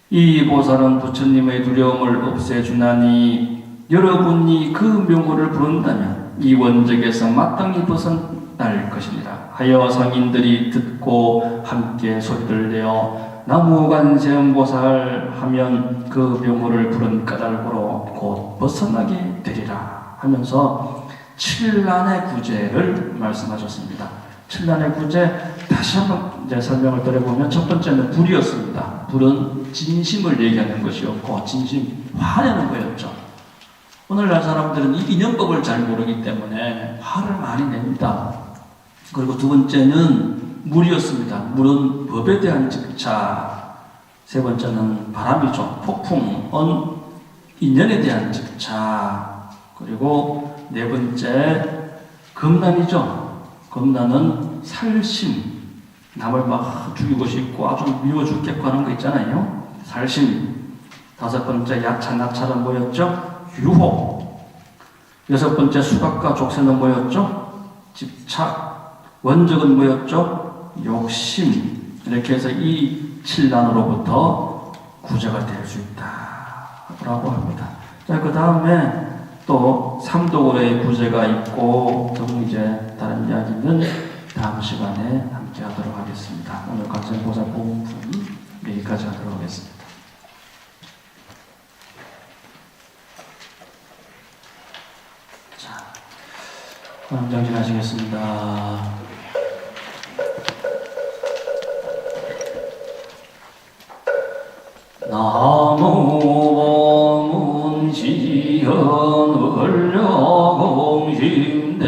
이 보살은 부처님의 두려움을 없애주나니 여러분이 그 명호를 부른다면 이 원적에서 마땅히 벗어날 것이니라 하여 상인들이 듣고 함께 소리를 내어 나무 관세음보살 하면 그 명호를 부른 까닭으로 곧 벗어나게 되리라 하면서 칠난의 구제를 말씀하셨습니다. 칠난의 구제 다시 한번 이제 설명을 드려보면 첫 번째는 불이었습니다. 불은 진심을 얘기하는 것이었고 진심 화내는 거였죠. 오늘날 사람들은 이 인연법을 잘 모르기 때문에 화를 많이 냅니다. 그리고 두 번째는 물이었습니다. 물은 법에 대한 집착. 세 번째는 바람이죠. 폭풍, 인연에 대한 집착. 그리고 네 번째 금난이죠. 금난은 살심. 남을 막 죽이고 싶고 아주 미워 죽겠고 하는 거 있잖아요. 살심. 다섯 번째 야차나차는 뭐였죠? 유혹. 여섯 번째 수각과 족쇄는 뭐였죠? 집착. 원적은 뭐였죠? 욕심. 이렇게 해서 이 칠난으로부터 구제가 될 수 있다 라고 합니다. 자, 그 다음에 또 삼도고래의 구제가 있고 또 이제 다른 이야기는 다음 시간에 함께 하도록 하겠습니다. 오늘 관세음보살 본문 여기까지 하도록 하겠습니다. 정진하시겠습니다. 나무 범문시현 을려공심대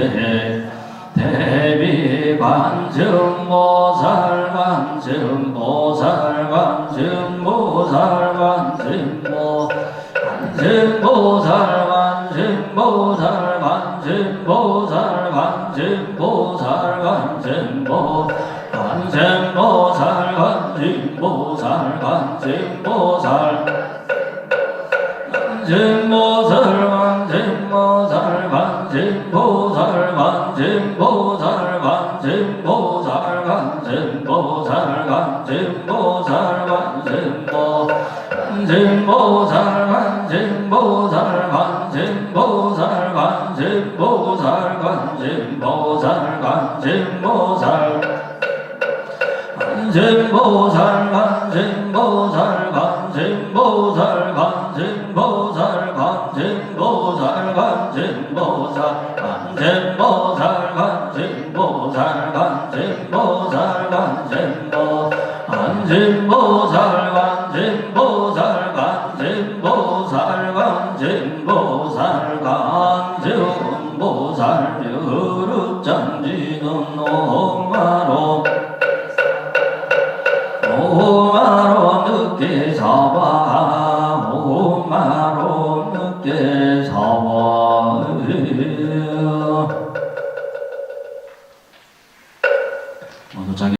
대비 관세음보살 관세음보살 관세음보살 관세음보 관세음보살 관세음보살 관세음보살 관세음보살 관세음보 관세음보살 관세음보살 관세음보살 관세음보살 관세음보살 관세음보살 관세음보살 관세음보살 관세음보살 관세음보살 관세음보 관세음보살 관세음보살 관세음보살 관세음보살 관세음보살 관세음보살 관세음보살 관세음보살 관세음보살 관세음보살 관세음보살 관세음보살 관세음보살 관세음보살 관세음보살 관세음보 관세음보살 관세음보살 관세음보살 관세음보살 관세음보살 여릇장지는 오마로 늦게 사와 오마로 늦게 사와 모두 자기